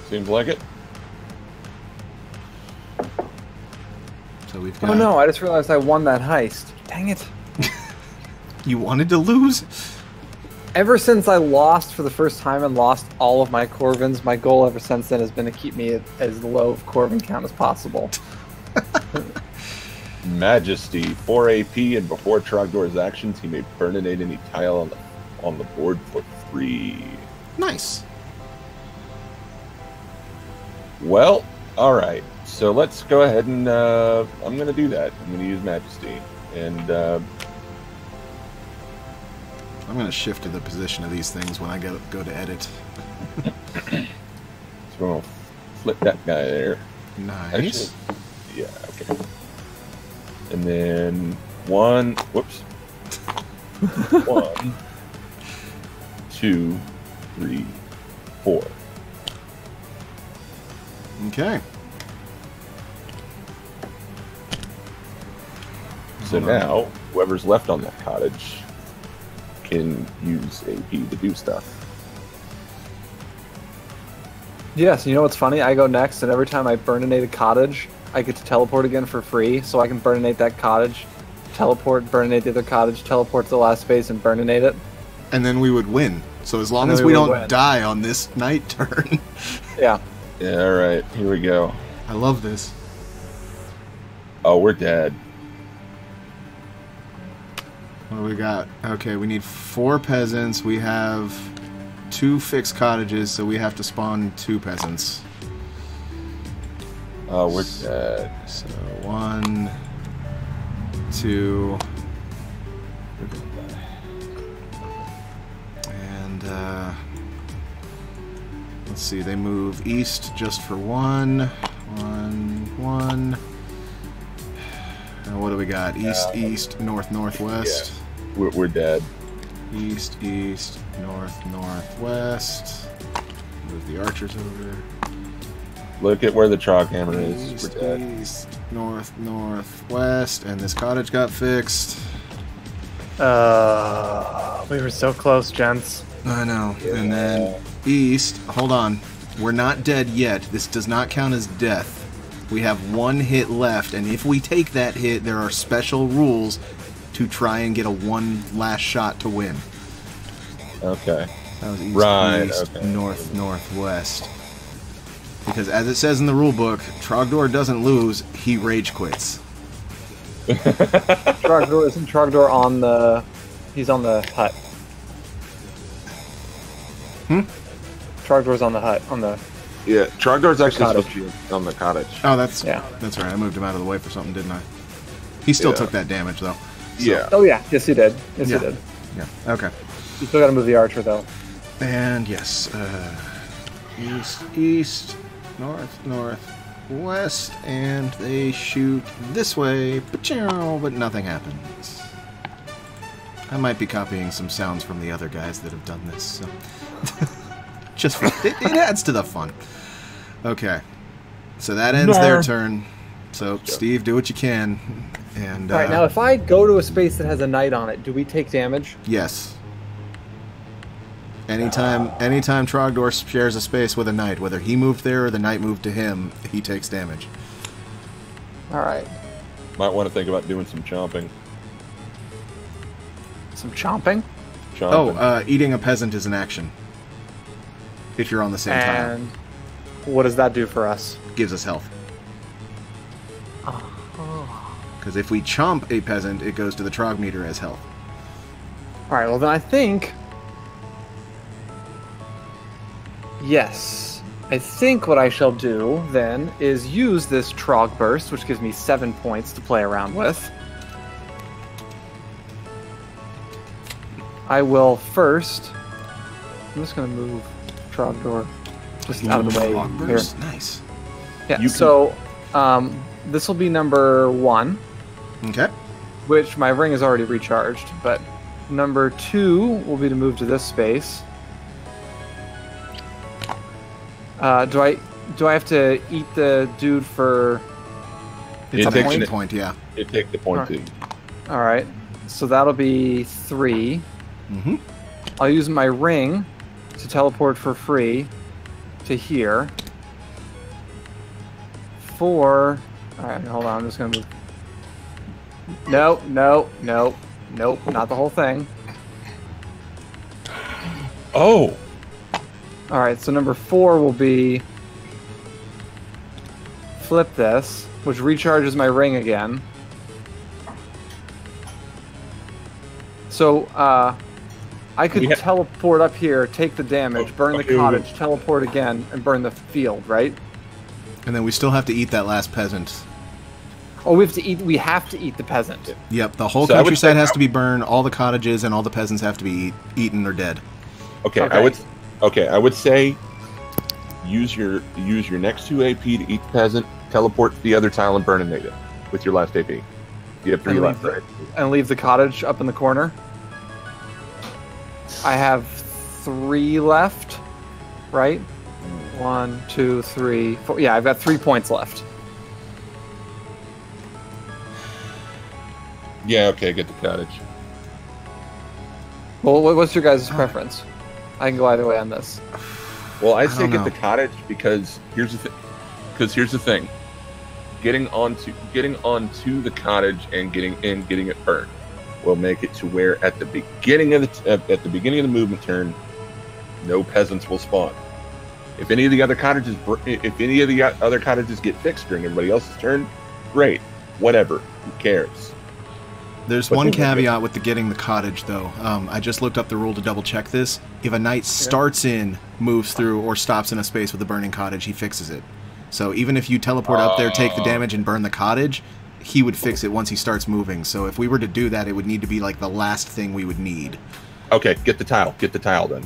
Seems like it. So we've got... Oh no, I just realized I won that heist. Dang it. You wanted to lose? Ever since I lost for the first time and lost all of my Corvins, my goal ever since then has been to keep me at as low of Corvin count as possible. Majesty, 4 AP, and before Trogdor's actions, he may burninate any tile on the board for free. Nice. Well, all right. So let's go ahead and I'm going to do that. I'm going to use Majesty, and I'm going to shift to the position of these things when I go to edit. so I'm going to flip that guy there. Nice. Actually, yeah. Okay. And then 1. Whoops. 1, 2, 3, 4. Okay. So now, whoever's left on that cottage can use AP to do stuff. Yes, you know what's funny? I go next, and every time I burninate a cottage, I get to teleport again for free, so I can burninate that cottage, teleport, burninate the other cottage, teleport to the last space, and burninate it. And then we would win. So as long as we don't die on this night turn. Yeah. Yeah, alright, here we go. I love this. Oh, we're dead. What do we got? Okay, we need 4 peasants. We have 2 fixed cottages, so we have to spawn 2 peasants. Oh, we're dead. So 1, 2, and let's see. They move east just for 1, 1. What do we got? East, east, north, northwest. Yeah. We're dead. East, east, north, northwest. Move the archers over. Look at where the Trog Hammer is. East, We're dead. east, north, northwest, and this cottage got fixed. We were so close, gents. I know. Yeah. And then east. Hold on. We're not dead yet. This does not count as death. We have 1 hit left, and if we take that hit, there are special rules to try and get a 1 last shot to win. Okay. That was east, right, east, okay. north, northwest. Because as it says in the rulebook, Trogdor doesn't lose, he rage quits. Trogdor, isn't Trogdor on the... He's on the hut. Trogdor's on the hut, on the... Yeah, Trogdor's actually supposed to be on the cottage. Oh, that's right. I moved him out of the way for something, didn't I? He still took that damage, though. So. Yeah. Oh, yeah. Yes, he did. Yes, he did. Yeah, okay. You still gotta move the archer, though. And, yes, east, east, north, northwest, and they shoot this way, but nothing happens. I might be copying some sounds from the other guys that have done this, so... Just for, it adds to the fun. Okay, so that ends their turn. So Steve, do what you can. And all right, now if I go to a space that has a knight on it, do we take damage? Yes. Anytime Trogdor shares a space with a knight, whether he moved there or the knight moved to him, he takes damage. All right. Might want to think about doing some chomping. Some chomping? Oh, eating a peasant is an action. If you're on the same tile. And what does that do for us? Gives us health. Because if we chomp a peasant, it goes to the Trog meter as health. Alright, well then I think... Yes. I think what I shall do, then, is use this Trog Burst, which gives me 7 points to play around with. I will first... I'm just going to move Trogdor just out of the way here. Nice. Yeah, so this will be number 1. Okay. Which my ring is already recharged, but number 2 will be to move to this space. Do I have to eat the dude for... It's a point, yeah. It take the point too. Alright, so that'll be 3. Mm-hmm. I'll use my ring to teleport for free to here. 4. Alright, hold on, I'm just gonna move. No, nope, not the whole thing. Oh! Alright, so number 4 will be flip this, which recharges my ring again. So, I could teleport up here, take the damage, burn the cottage, teleport again, and burn the field, right? And then we still have to eat that last peasant. Oh, we have to eat the peasant. Yep, the whole countryside has to be burned, all the cottages and all the peasants have to be eaten or dead. Okay, I would say use your next 2 AP to eat the peasant, teleport to the other tile, and burninate it with your last AP. You have 3 left, right? And leave the cottage up in the corner. I have 3 left, right? 1, 2, 3, 4. Yeah, I've got 3 points left. Yeah, okay, get the cottage. Well, what's your guys' preference? I can go either way on this. Well, I'd say get the cottage because here's the thing. Getting onto the cottage and getting it burned will make it to where at the beginning of the movement turn, no peasants will spawn. If any of the other cottages get fixed during everybody else's turn, great. Whatever. Who cares? There's one caveat with the getting the cottage, though. I just looked up the rule to double-check this. If a knight starts in, moves through, or stops in a space with a burning cottage, he fixes it. So even if you teleport up there, take the damage, and burn the cottage, he would fix it once he starts moving. So if we were to do that, it would need to be like the last thing we would need. Okay, get the tile. Get the tile, then.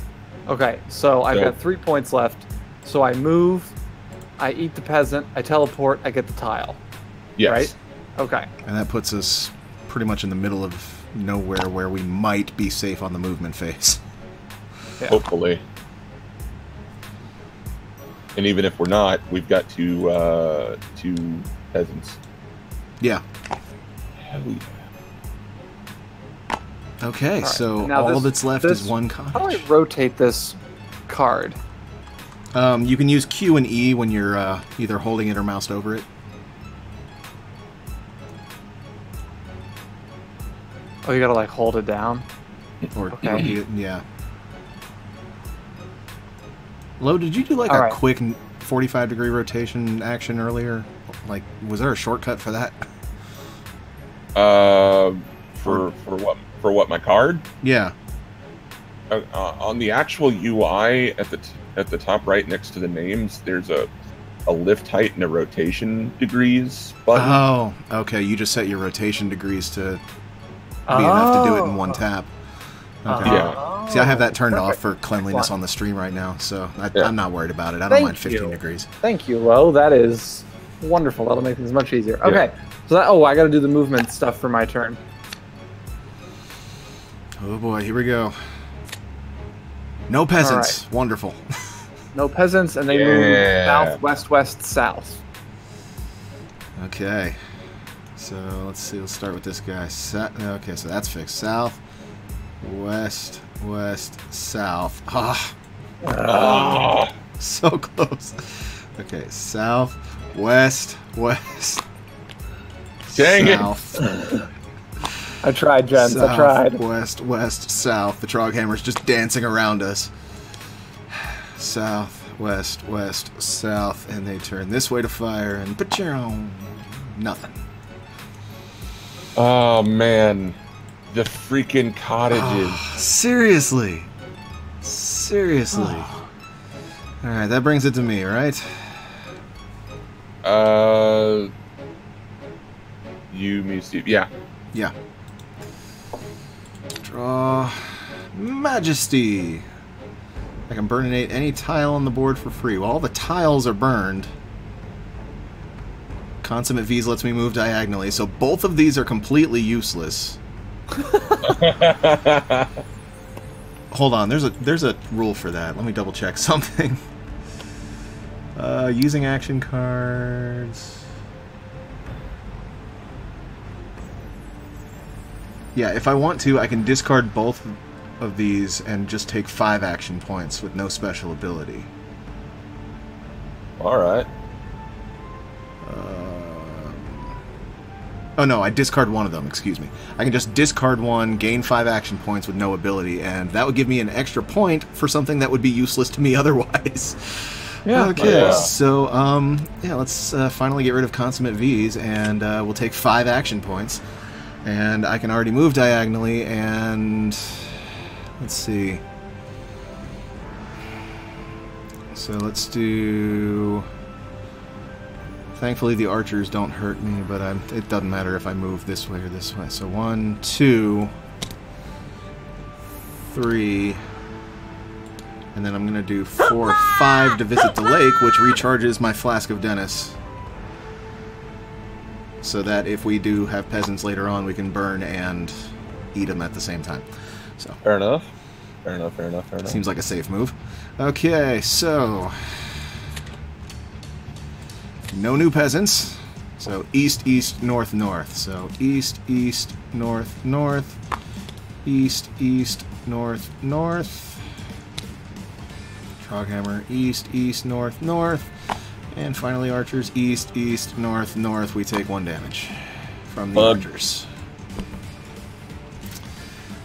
Okay, so I've got 3 points left. So I move, I eat the peasant, I teleport, I get the tile. Yes. Right? Okay. And that puts us pretty much in the middle of nowhere where we might be safe on the movement phase. Yeah. Hopefully. And even if we're not, we've got 2 peasants. Yeah. Hell yeah. Okay, so all that's left is 1 cottage. How do I rotate this card? You can use Q and E when you're either holding it or moused over it. Oh, you gotta like hold it down? Or yeah. Lo, did you do like a quick 45-degree rotation action earlier? Like, was there a shortcut for that? For what, my card? Yeah. On the actual UI at the top right next to the names, there's a lift height and a rotation degrees button. Oh, okay. You just set your rotation degrees to be enough to do it in 1 tap. Okay. Yeah. See, I have that turned off for cleanliness on the stream right now, so I'm not worried about it. I don't mind 15 degrees. Thank you, Lo. That is wonderful. That'll make things much easier. Okay. So I got to do the movement stuff for my turn. Oh boy, here we go. No peasants. Wonderful. No peasants, and they move south, west, west, south. Okay. So let's see. Let's start with this guy. Okay, so that's fixed. South, west, west, south. So close. Okay, south, west, west. Dang south. I tried, gents. South, I tried. West, west, south. The Troghammer's just dancing around us. South, west, west, south, and they turn this way to fire, and nothing. Oh man, the freaking cottages. Seriously. All right, that brings it to me, right? Me, Steve. Yeah. Draw Majesty. I can burninate any tile on the board for free. Well, all the tiles are burned. Consummate V's lets me move diagonally, so both of these are completely useless. Hold on, there's a rule for that. Let me double check something. Using action cards. Yeah, if I want to, I can discard both of these and just take 5 action points with no special ability. Alright. Oh no, I discard one of them, excuse me. I can just discard one, gain 5 action points with no ability, and that would give me an extra point for something that would be useless to me otherwise. Yeah. Okay, so, let's finally get rid of Consummate V's, and we'll take 5 action points. And I can already move diagonally, and let's see. So let's do... Thankfully the archers don't hurt me, but it doesn't matter if I move this way or this way. So 1, 2, 3, and then I'm going to do 4, 5 to visit the lake, which recharges my Flask of Dennis. So that if we do have peasants later on, we can burn and eat them at the same time. So fair enough. Fair enough, fair enough, fair enough. Seems like a safe move. Okay, so... No new peasants. So east, east, north, north. So east, east, north, north. East, east, north, north. Troghammer, east, east, north, north. And finally archers, east, east, north, north. We take 1 damage from the archers.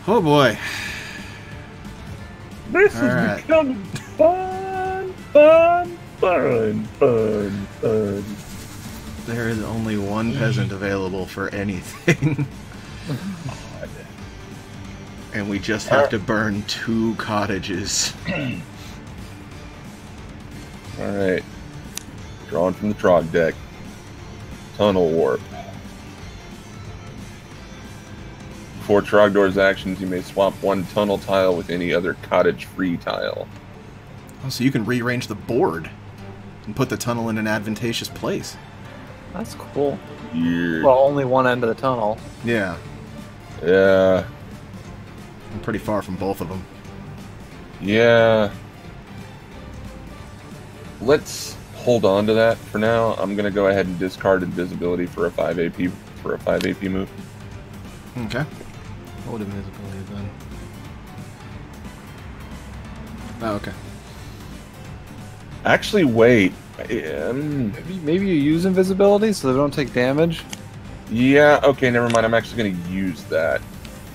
Oh boy. This is becoming fun, fun, fun, fun, fun. There is only 1 peasant available for anything. And we just have to burn 2 cottages. Alright. Drawn from the Trog deck. Tunnel Warp. For Trogdor's actions, you may swap 1 tunnel tile with any other cottage-free tile. Oh, so you can rearrange the board and put the tunnel in an advantageous place. That's cool. Yeah. Well, only one end of the tunnel. Yeah. Yeah. I'm pretty far from both of them. Yeah. Let's hold on to that for now. I'm gonna go ahead and discard invisibility for a 5 AP move. Okay. What would invisibility have done? Oh, okay. Actually, wait. Maybe you use invisibility so they don't take damage. Yeah. Okay. Never mind. I'm actually gonna use that.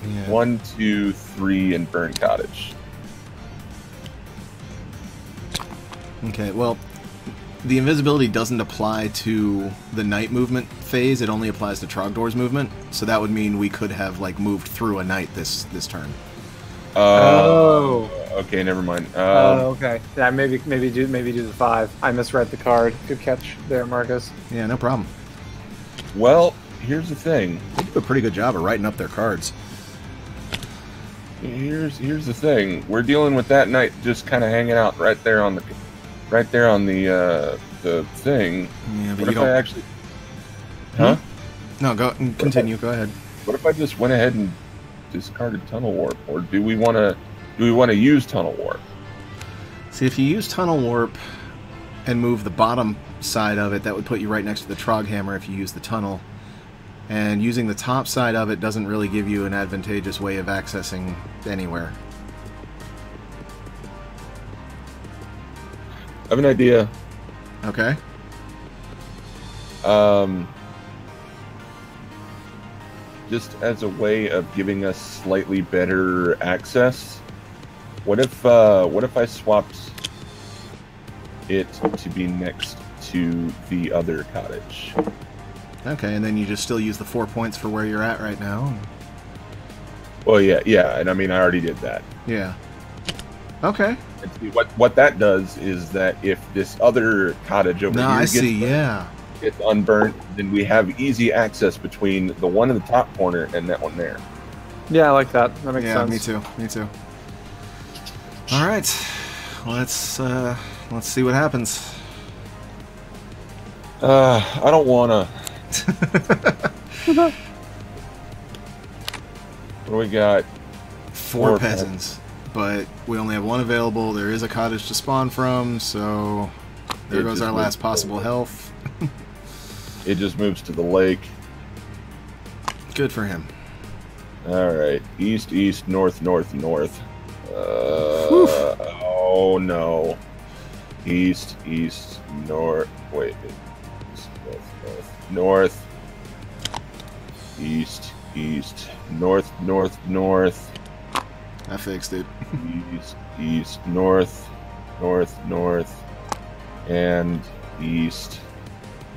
Yeah. 1, 2, 3, and burn cottage. Okay, well, the invisibility doesn't apply to the night movement phase. It only applies to Trogdor's movement. So that would mean we could have like moved through a night this turn. Oh. Okay, never mind. Okay. Yeah, maybe do the 5. I misread the card. Good catch there, Marcus. Yeah, no problem. Well, here's the thing. They do a pretty good job of writing up their cards. Here's the thing. We're dealing with that knight just kind of hanging out right there on the thing. Yeah, but what you if don't... I actually? Huh? No, go continue. Go ahead. What if I just went ahead and discarded Tunnel Warp, or do we want to use Tunnel Warp? See, if you use Tunnel Warp and move the bottom side of it, that would put you right next to the Troghammer if you use the tunnel. And using the top side of it doesn't really give you an advantageous way of accessing anywhere. I have an idea. Okay. Just as a way of giving us slightly better access, what if I swapped it to be next to the other cottage? Okay, and then you just still use the 4 points for where you're at right now. Well, yeah, and I mean I already did that. Yeah. Okay. And see, what that does is that if this other cottage over here gets unburnt, then we have easy access between the one in the top corner and that one there. Yeah, I like that. That makes sense. Yeah, me too. All right, let's see what happens. I don't wanna. What do we got? 4 peasants, but we only have 1 available. There is a cottage to spawn from, so there goes our last possible health. It just moves to the lake. Good for him. Alright. East, east, north, north, north. Oh no. East, east, north. Wait. East, north, north. North. East, east, north, north, north. I fixed it. East, east, north, north, north. And east,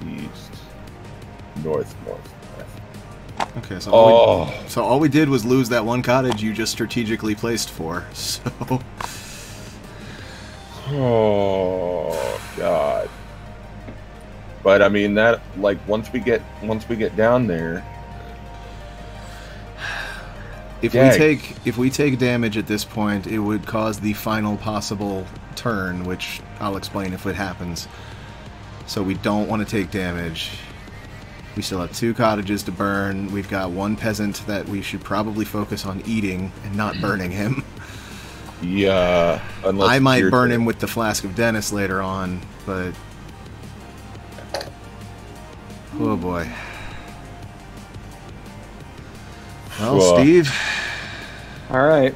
east, north, north, north. Okay, so Oh. all we did was lose that one cottage you just strategically placed for. So. Oh God. But I mean that, like, once we get down there. If we take damage at this point, it would cause the final possible turn, which I'll explain if it happens. So we don't want to take damage. We still have 2 cottages to burn. We've got 1 peasant that we should probably focus on eating and not burning him. Yeah, unless I might burn him with the Flask of Dennis later on, but... Oh boy. Well, Steve. Alright.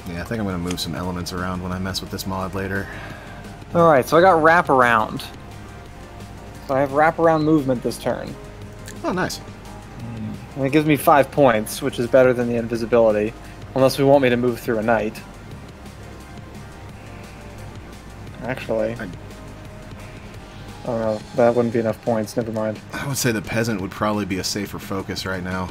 Yeah, I think I'm going to move some elements around when I mess with this mod later. Alright, so I got wraparound. So I have wraparound movement this turn. Oh, nice. And it gives me 5 points, which is better than the invisibility. Unless we want me to move through a night. Actually... Oh no, that wouldn't be enough points, never mind. I would say the peasant would probably be a safer focus right now.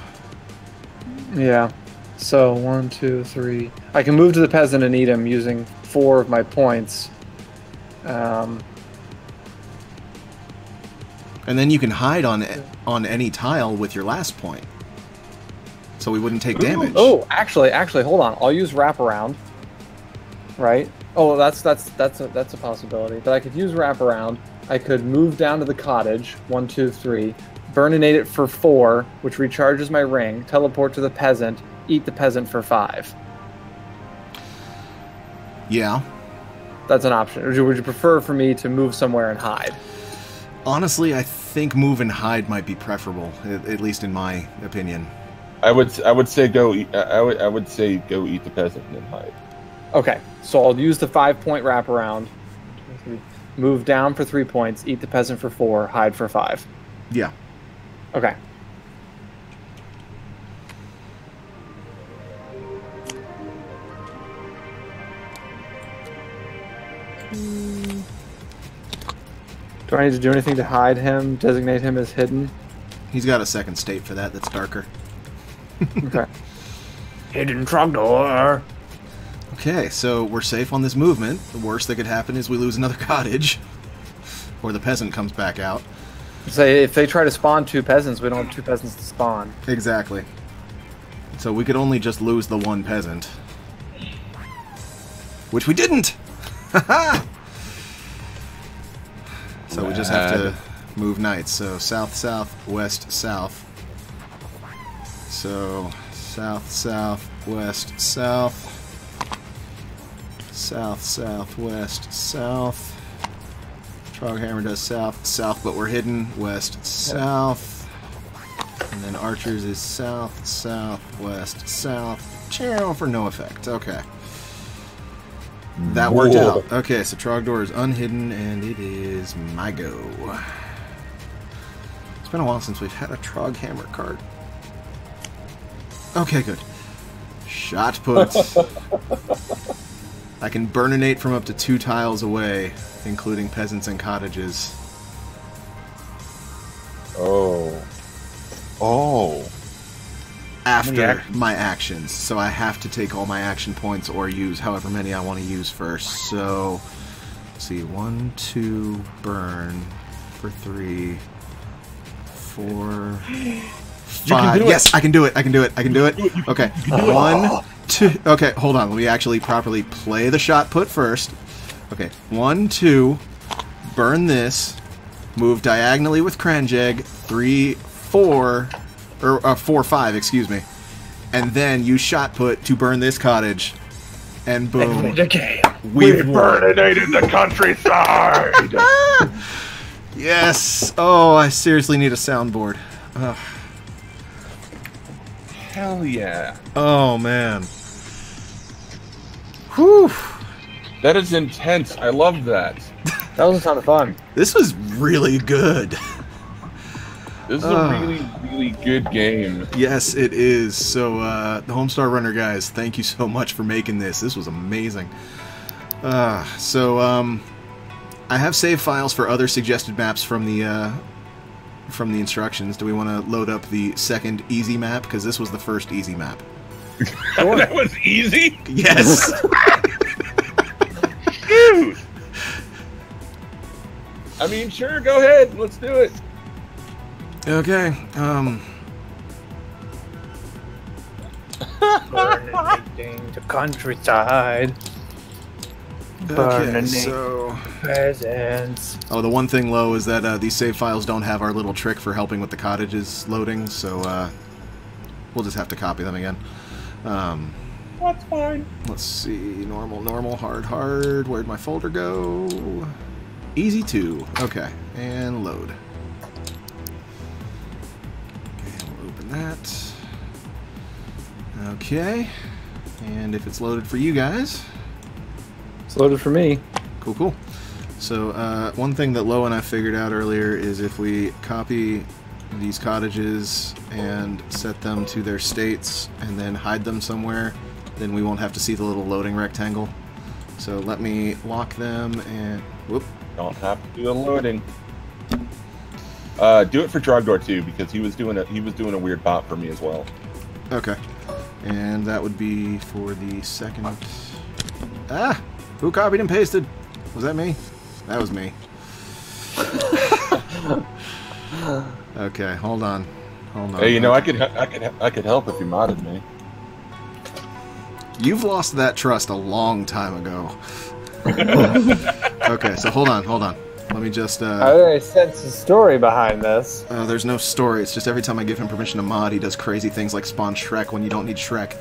Yeah. So, 1, 2, 3... I can move to the peasant and eat him using 4 of my points. And then you can hide on any tile with your last point. So we wouldn't take damage. Oh, actually, hold on. I'll use wraparound. Right? Oh, that's a possibility. But I could use wraparound. I could move down to the cottage, 1, 2, 3, burninate it for 4, which recharges my ring, teleport to the peasant, eat the peasant for 5. Yeah. That's an option. Or would you prefer for me to move somewhere and hide? Honestly, I think move and hide might be preferable, at least in my opinion. I would say go. I would say go eat the peasant and then hide. Okay, so I'll use the 5-point wraparound. Move down for 3 points, eat the peasant for 4, hide for 5. Yeah. Okay. Do I need to do anything to hide him, designate him as hidden? He's got a second state for that that's darker. Okay. Hidden Trogdor. Okay, so we're safe on this movement. The worst that could happen is we lose another cottage. Or the peasant comes back out. Say, if they try to spawn 2 peasants, we don't have 2 peasants to spawn. Exactly. So we could only just lose the 1 peasant. Which we didn't! Haha! So we just have to move knights. So south, south, west, south. So south, south, west, south. South, south, west, south. Troghammer does south, south, but we're hidden. West, south. And then Archers is south, south, west, south. Channel for no effect. Okay. That worked out. Okay, so Trogdor is unhidden, and it is my go. It's been a while since we've had a Troghammer card. Okay, good. Shot put. I can burninate from up to 2 tiles away, including peasants and cottages. Oh. Oh. After my actions. So I have to take all my action points or use however many I want to use first. So, let's see. 1, 2, burn for 3, 4, 5. Yes, I can do it. I can do it. I can do it. Okay. 1, 2. Okay, hold on. Let me actually properly play the shot put first. Okay. 1, 2. Burn this. Move diagonally with Kranjeg. 3, 4. Or 4, 5, excuse me. And then use shot put to burn this cottage. And boom. We burninated the countryside! Yes! Oh, I seriously need a soundboard. Ugh. Hell yeah. Oh, man. Whew. That is intense. I love that. That was a ton of fun. This was really good. This is a really, really good game. Yes, it is. So, the Homestar Runner guys, thank you so much for making this. This was amazing. I have save files for other suggested maps from the from the instructions, do we want to load up the second easy map? Because this was the first easy map. That was easy? Yes! Shoot! I mean, sure, go ahead. Let's do it. Okay, Burninating the countryside. okay, Burninating so... peasants. Oh, the one thing, low, is that these save files don't have our little trick for helping with the cottages loading, so we'll just have to copy them again. That's fine. Let's see, normal, hard. Where'd my folder go? Easy 2. Okay, and load. Okay, we'll open that. Okay, and if it's loaded for you guys... It's loaded for me. Cool. So, one thing that Lo and I figured out earlier is if we copy these cottages and set them to their states and then hide them somewhere, then we won't have to see the little loading rectangle. So let me lock them and... Whoop. Don't have to do the loading. Do it for Trogdor too, because he was doing a weird bot for me as well. Okay. And that would be for the second... Ah! Who copied and pasted? Was that me? That was me. Okay, hold on. Hey, you know, I could help if you modded me. You've lost that trust a long time ago. Okay, so hold on. Let me just... I already sense the story behind this. there's no story. It's just every time I give him permission to mod, he does crazy things like spawn Shrek when you don't need Shrek.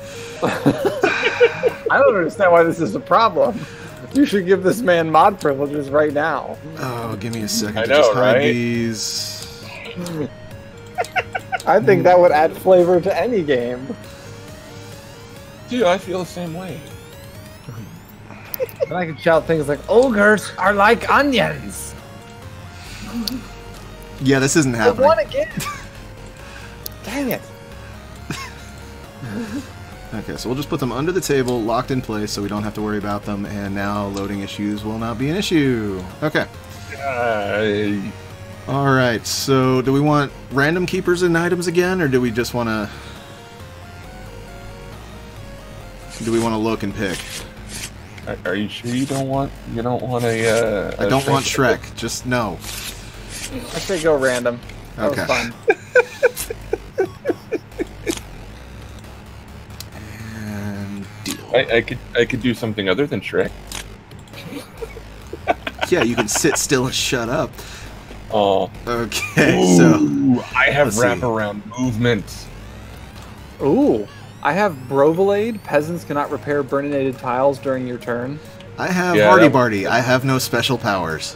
I don't understand why this is a problem. You should give this man mod privileges right now. Oh, give me a second I to know, just hide right? these. I think that would add flavor to any game. Dude, I feel the same way. And I could shout things like, ogres are like onions. Yeah, this isn't I happening. won again. Dang it. Okay, so we'll just put them under the table, locked in place, so we don't have to worry about them, and now loading issues will not be an issue. Okay. Alright, so do we want random keepers and items again, or do we just want to... Do we want to look and pick? Are you sure you don't want a I don't want Shrek, just no. I say go random. That Okay. was fun. And deal. I could do something other than Shrek. Yeah, you can sit still and shut up. Oh. Okay, so... I have let's see. wraparound movement. Ooh. I have Brovelade. Peasants cannot repair burninated tiles during your turn. I have Yeah, Hardy that- Barty. I have no special powers.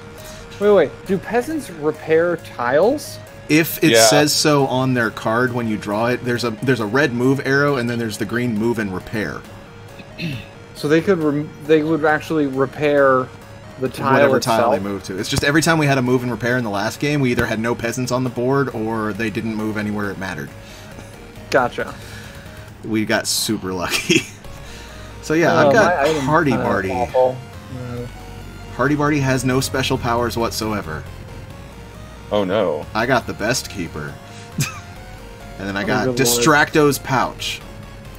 Wait. Do peasants repair tiles? If it Yeah. says so on their card when you draw it, there's a red move arrow, and then there's the green move and repair. So they could they would actually repair the tile Whatever itself? tile they move to. It's just every time we had a move and repair in the last game, we either had no peasants on the board or they didn't move anywhere it mattered. Gotcha. We got super lucky. So yeah, Oh, I've my got item's Hardy kinda Barty. awful. Hardy Barty has no special powers whatsoever. Oh no. I got the best keeper. And then I got good lord. Distracto's Pouch.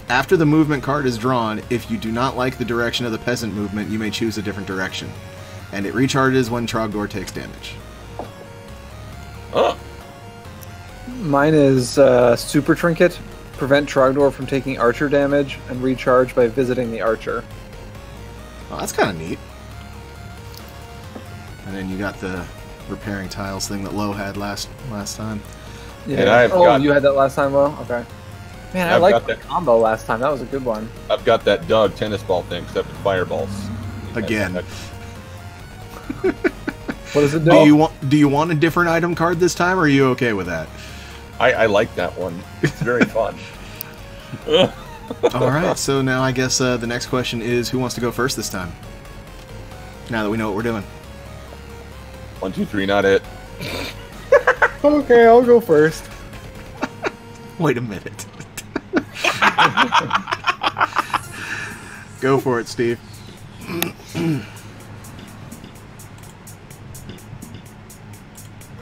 After the movement card is drawn, if you do not like the direction of the peasant movement, you may choose a different direction. And it recharges when Trogdor takes damage. Oh. Mine is Super Trinket. Prevent Trogdor from taking archer damage and recharge by visiting the archer. Oh, that's kind of neat. And then you got the repairing tiles thing that Lo had last time. Yeah. And I've oh, got- you had that last time, Will? Okay. Man, I I've liked got the that. combo last time. That was a good one. I've got that dog tennis ball thing, except with fireballs. Again. What does it do? Do you want a different item card this time, or are you okay with that? I like that one. It's very fun. All right, so now I guess the next question is, who wants to go first this time? Now that we know what we're doing. 1, 2, 3, not it. Okay, I'll go first. Wait a minute. Go for it, Steve.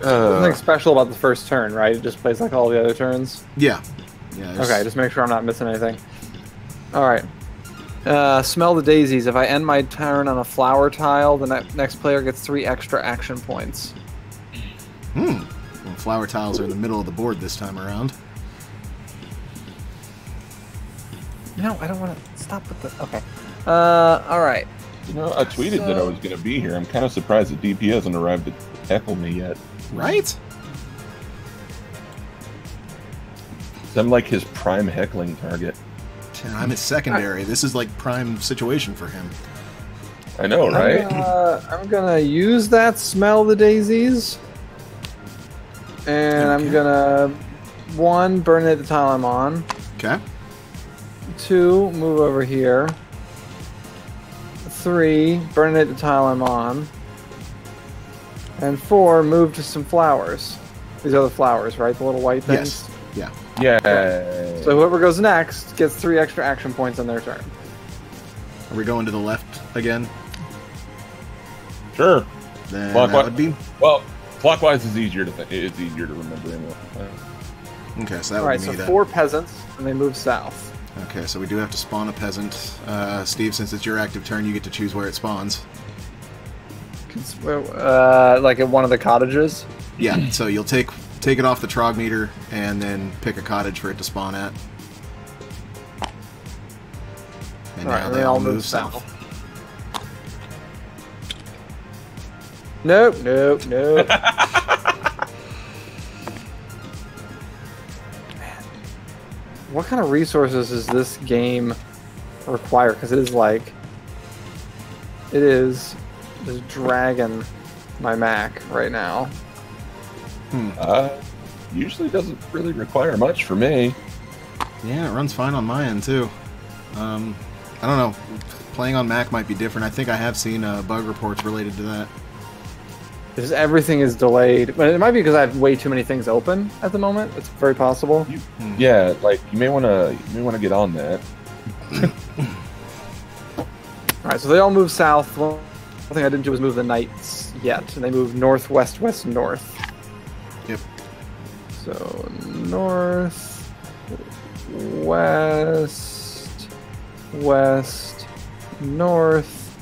There's nothing special about the first turn, right? It just plays like all the other turns? Yeah. Okay, just make sure I'm not missing anything. Alright. Smell the daisies. If I end my turn on a flower tile, the next player gets 3 extra action points. Well, flower tiles are in the middle of the board this time around. No, I don't want to stop with the... Okay. Alright. You know, I tweeted that I was going to be here. I'm kind of surprised that DP hasn't arrived to heckle me yet. Right? I'm like his prime heckling target. I'm his secondary. This is like prime situation for him. I know, right? I'm gonna use that smell the daisies. And I'm gonna 1, burn it the tile I'm on. Okay. 2, move over here. 3, burn it the tile I'm on. And 4, move to some flowers. These are the flowers, right? The little white things? Yes. Yeah. So whoever goes next gets 3 extra action points on their turn. Are we going to the left again? Sure. Then Clockwise. that would be... Well, clockwise is easier to it's easier to remember anyway. Okay, so that Alright, would so be me 4 peasants, and they move south. Okay, so we do have to spawn a peasant. Steve, since it's your active turn, you get to choose where it spawns. Like at one of the cottages? Yeah, so you'll take it off the Trog meter and then pick a cottage for it to spawn at. And now they all move south. Nope, nope, nope. What kind of resources does this game require? Because it is just dragging my Mac right now. Usually doesn't really require much for me. Yeah, it runs fine on my end too. I don't know. Playing on Mac might be different. I think I have seen bug reports related to that. Because everything is delayed. But it might be because I have way too many things open at the moment. It's very possible. Yeah, like you may want to get on that. Alright, so they all move south. One thing I didn't do was move the knights yet. And they move north, west, west, north. Yep. So north, west, west, north.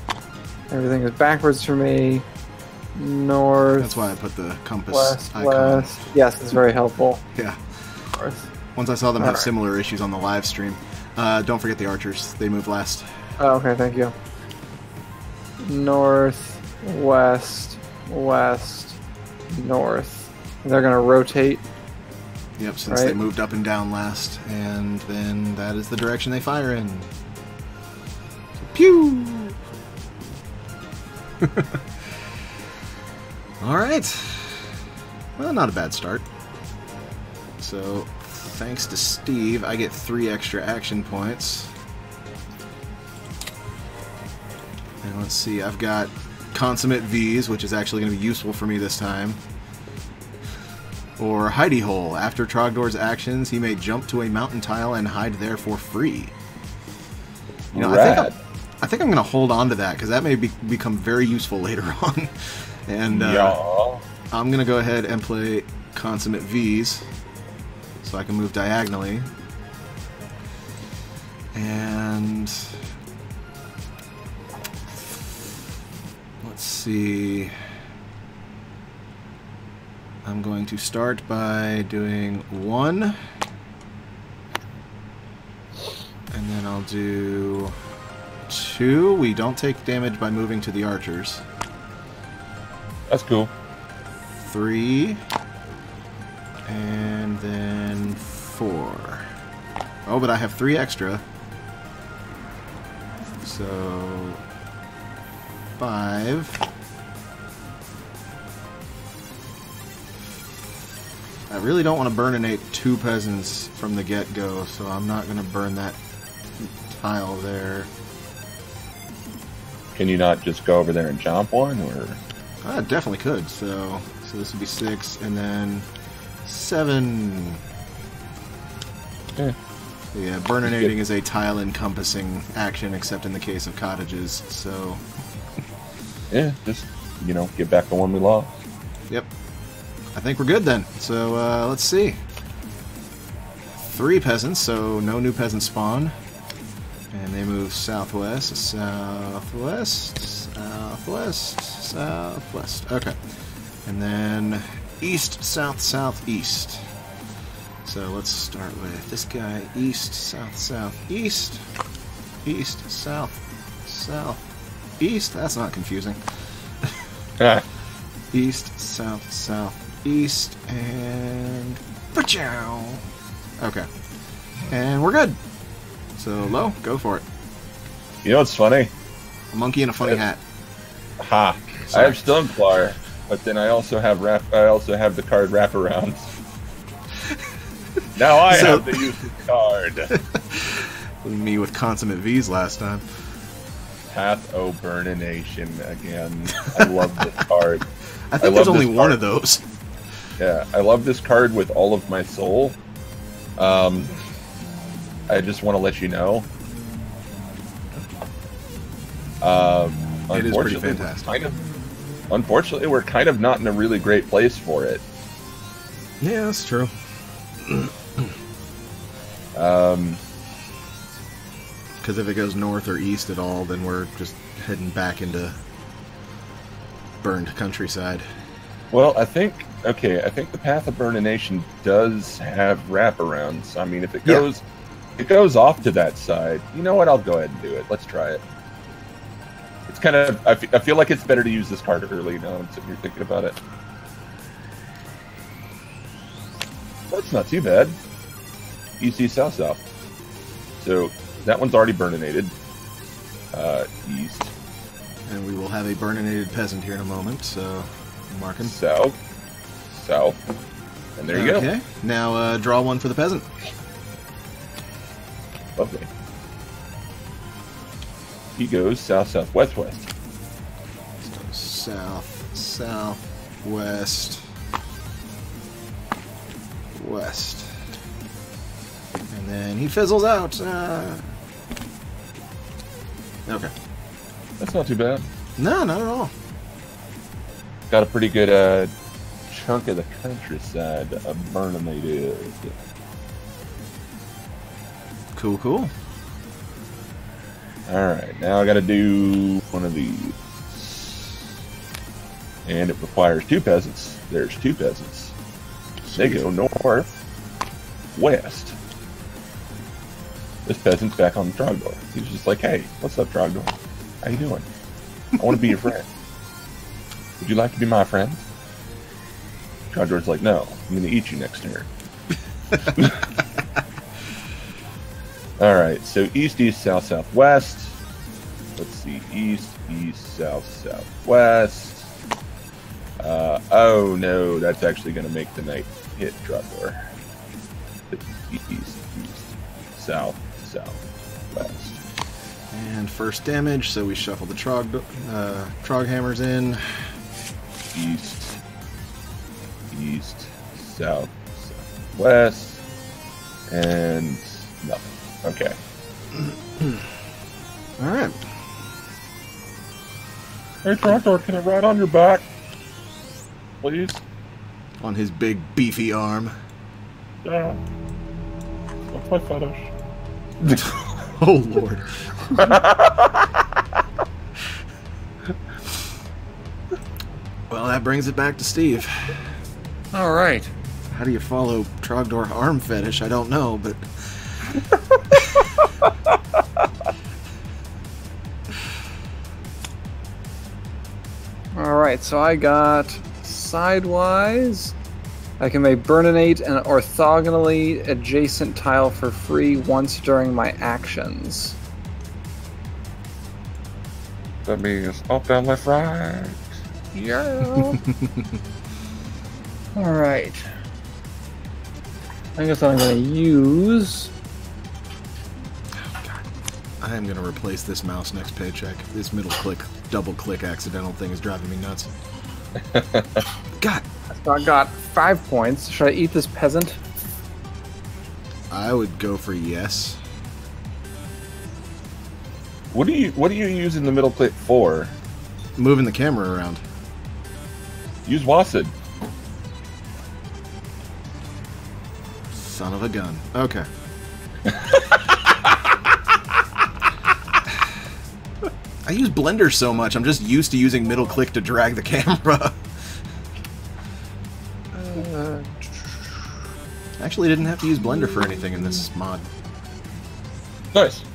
Everything is backwards for me. North. That's why I put the compass west, icon. west. Yes, it's very helpful. Yeah. North. Once I saw them have Alright. similar issues on the live stream. Don't forget the archers. They move last. Oh, okay, thank you. North, west, west, north. They're going to rotate. Yep, since they moved up and down last. And then that is the direction they fire in. Pew! Alright. Well, not a bad start. So, thanks to Steve, I get 3 extra action points. And let's see, I've got Consummate V's, which is actually going to be useful for me this time. Or Hidey Hole. After Trogdor's actions, he may jump to a mountain tile and hide there for free. You know, I think I'm going to hold on to that, because that may become very useful later on. And I'm going to go ahead and play Consummate V's, so I can move diagonally. And let's see. I'm going to start by doing 1. And then I'll do 2. We don't take damage by moving to the archers. That's cool. 3. And then 4. Oh, but I have 3 extra. So 5. I really don't want to burninate 2 peasants from the get-go, so I'm not going to burn that tile there. Can you not just go over there and jump one, or? I definitely could. So this would be 6, and then 7. Yeah. Yeah, Burninating is a tile-encompassing action, except in the case of cottages, so... Yeah, just, get back the one we lost. Yep. I think we're good then. So let's see. 3 peasants, so no new peasants spawn. And they move southwest, southwest, southwest, southwest. Okay. And then east, south, southeast. So let's start with this guy. East, south, southeast. East, south, south, east. That's not confusing. East, south, southeast, and... Pachow! Okay. And we're good. So, Lo, go for it. You know what's funny? A monkey in a funny hat. Ha! Sorry. I have Stoneflower, but then I also have the card Wraparounds. Now I have the use of card. Me with consummate V's last time. Path O Burninating again. I love this card. I think there's only one of those. Yeah, I love this card with all of my soul. I just want to let you know. It is pretty fantastic. Unfortunately, we're kind of not in a really great place for it. Yeah, that's true. Because if it goes north or east at all, then we're just heading back into burned countryside. Well, I think the Path of Burninating does have wraparounds. I mean, if it goes, it goes off to that side. You know what? I'll go ahead and do it. Let's try it. It's kind of. I feel like it's better to use this card early now. I'm sitting here thinking about it. That's not too bad. East, south, south. So that one's already burninated. East. And we will have a burninated peasant here in a moment, so marking. South. South. And there you go. Okay. Now draw one for the peasant. Lovely. He goes south, south, west, west. South, south, west, west. And then he fizzles out. Okay. That's not too bad. No, not at all. Got a pretty good chunk of the countryside burninated. Cool, cool. Alright, now I gotta do one of these. And it requires 2 peasants. There's 2 peasants. They go north, west. This peasant's back on the Trogdor. He's just like, hey, what's up, Trogdor? How you doing? I want to be your friend. Would you like to be my friend? Trogdor's like, no, I'm going to eat you next turn. Alright, so east, east, south, southwest. Let's see, east, east, south, southwest. Oh no, that's actually going to make the knight hit Trogdor. East, east, south, southwest. And first damage, so we shuffle the Trog hammers in. East, east, south, southwest, and nothing. Okay. Alright. Hey, Trogdor, can I ride on your back? Please? On his big, beefy arm. Yeah. That's my fetish. Oh, Lord. Well, that brings it back to Steve. All right. How do you follow Trogdor arm fetish? I don't know, but... All right, so I got sidewise. I can make burninate an orthogonally adjacent tile for free once during my actions. That means up, down, left, right. Yeah. All right. I guess I'm going to use... I am going to replace this mouse next paycheck. This middle click, double click accidental thing is driving me nuts. God! So I got 5 points. Should I eat this peasant? I would go for yes. What do you use in the middle click for? Moving the camera around. Use Wassid. Son of a gun. Okay. I use Blender so much, I'm just used to using middle click to drag the camera. Actually, didn't have to use Blender for anything in this mod. Nice. It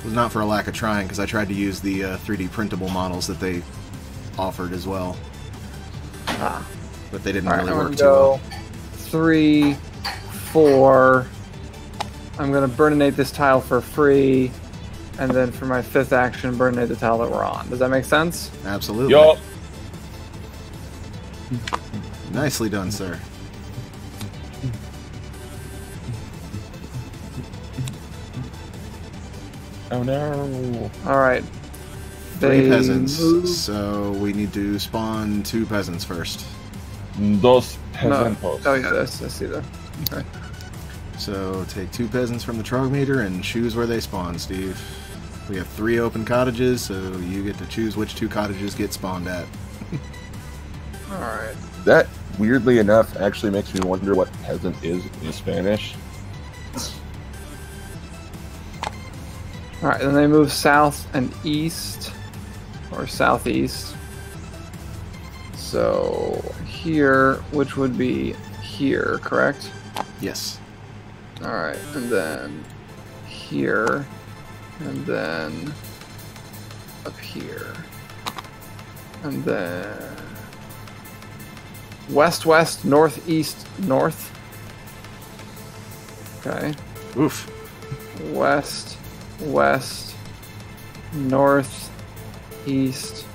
was not for a lack of trying, because I tried to use the 3D printable models that they offered as well. But they didn't really work too well. 3, 4. I'm going to burninate this tile for free. And then for my 5th action, burninate the tile that we're on. Does that make sense? Absolutely. Yup. Nicely done, sir. Oh no. Alright. 3 peasants, so we need to spawn 2 peasants first. Dos peasants. Oh yeah, I see that. Okay. So take 2 peasants from the Trogmeter and choose where they spawn, Steve. We have 3 open cottages, so you get to choose which 2 cottages get spawned at. Alright. That, weirdly enough, actually makes me wonder what peasant is in Spanish. Alright, then they move south and east, or southeast. So here, which would be here, correct? Yes. Alright, and then here, and then up here. And then west, west, northeast, north. Okay. Oof. West, west, north, east,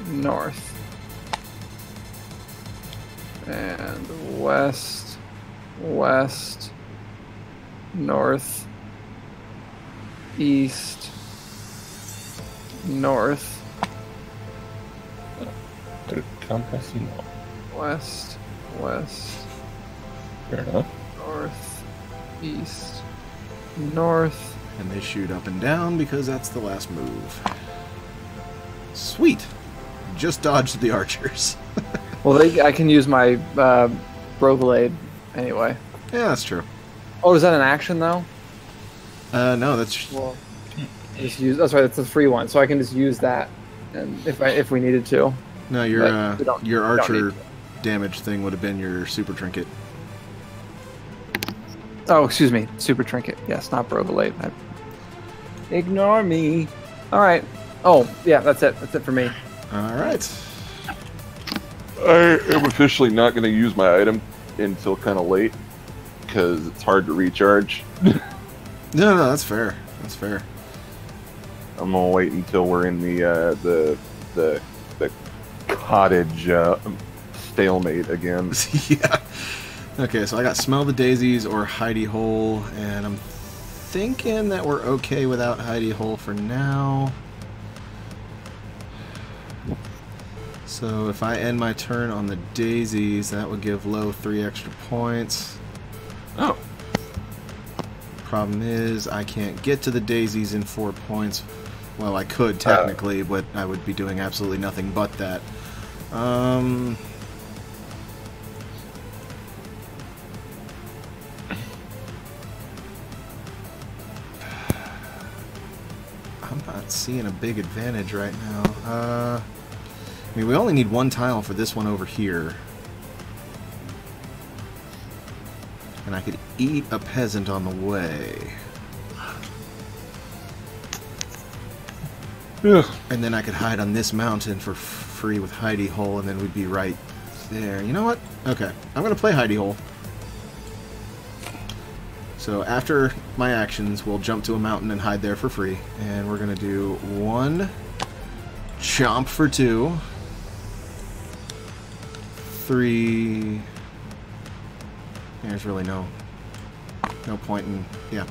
north. And west, west, north, east, north. Campesino. West, west, Fair enough. north, east, north. And they shoot up and down because that's the last move. Sweet! Just dodged the archers. Well, I can use my Broglade anyway. Yeah, that's true. Oh, is that an action though? No, that's... Well, just use. That's right. It's a free one, so I can just use that, and if we needed to. No, But your we don't archer need damage thing would have been your super trinket. Oh, excuse me. Super trinket. Yes, not Broglade. Ignore me. All right. Oh, yeah. That's it. That's it for me. Alright. I am officially not going to use my item until kind of late because it's hard to recharge. No, that's fair. That's fair. I'm gonna wait until we're in the cottage stalemate again. Yeah. Okay, so I got Smell the Daisies or Hidey Hole, and I'm thinking that we're okay without Hidey Hole for now. So if I end my turn on the daisies, that would give Low 3 extra points. Oh. Problem is, I can't get to the daisies in 4 points. Well, I could technically, but I would be doing absolutely nothing but that. I'm not seeing a big advantage right now. I mean, we only need 1 tile for this one over here. And I could eat a peasant on the way. Ugh. And then I could hide on this mountain for free with Hidey Hole, and then we'd be right there. You know what? Okay, I'm going to play Hidey Hole. So after my actions, we'll jump to a mountain and hide there for free. And we're going to do 1 chomp for 2. 3... There's really no point in... Yeah.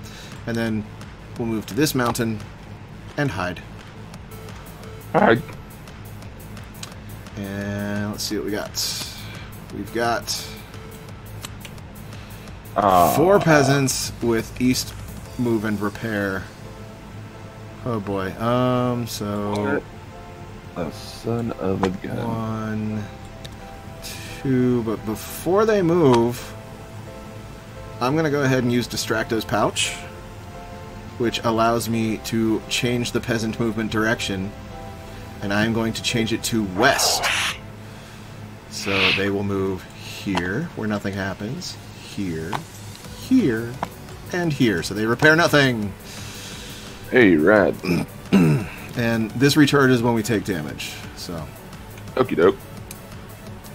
And then we'll move to this mountain and hide. Alright. And let's see what we got. We've got 4 peasants with east move and repair. Oh boy. So A son of a gun. 1, 2, but before they move, I'm going to go ahead and use Distracto's Pouch, which allows me to change the peasant movement direction, and I'm going to change it to west. So they will move here, where nothing happens, here, here, and here. So they repair nothing. Hey, rad. And this recharges when we take damage. So. Okie doke.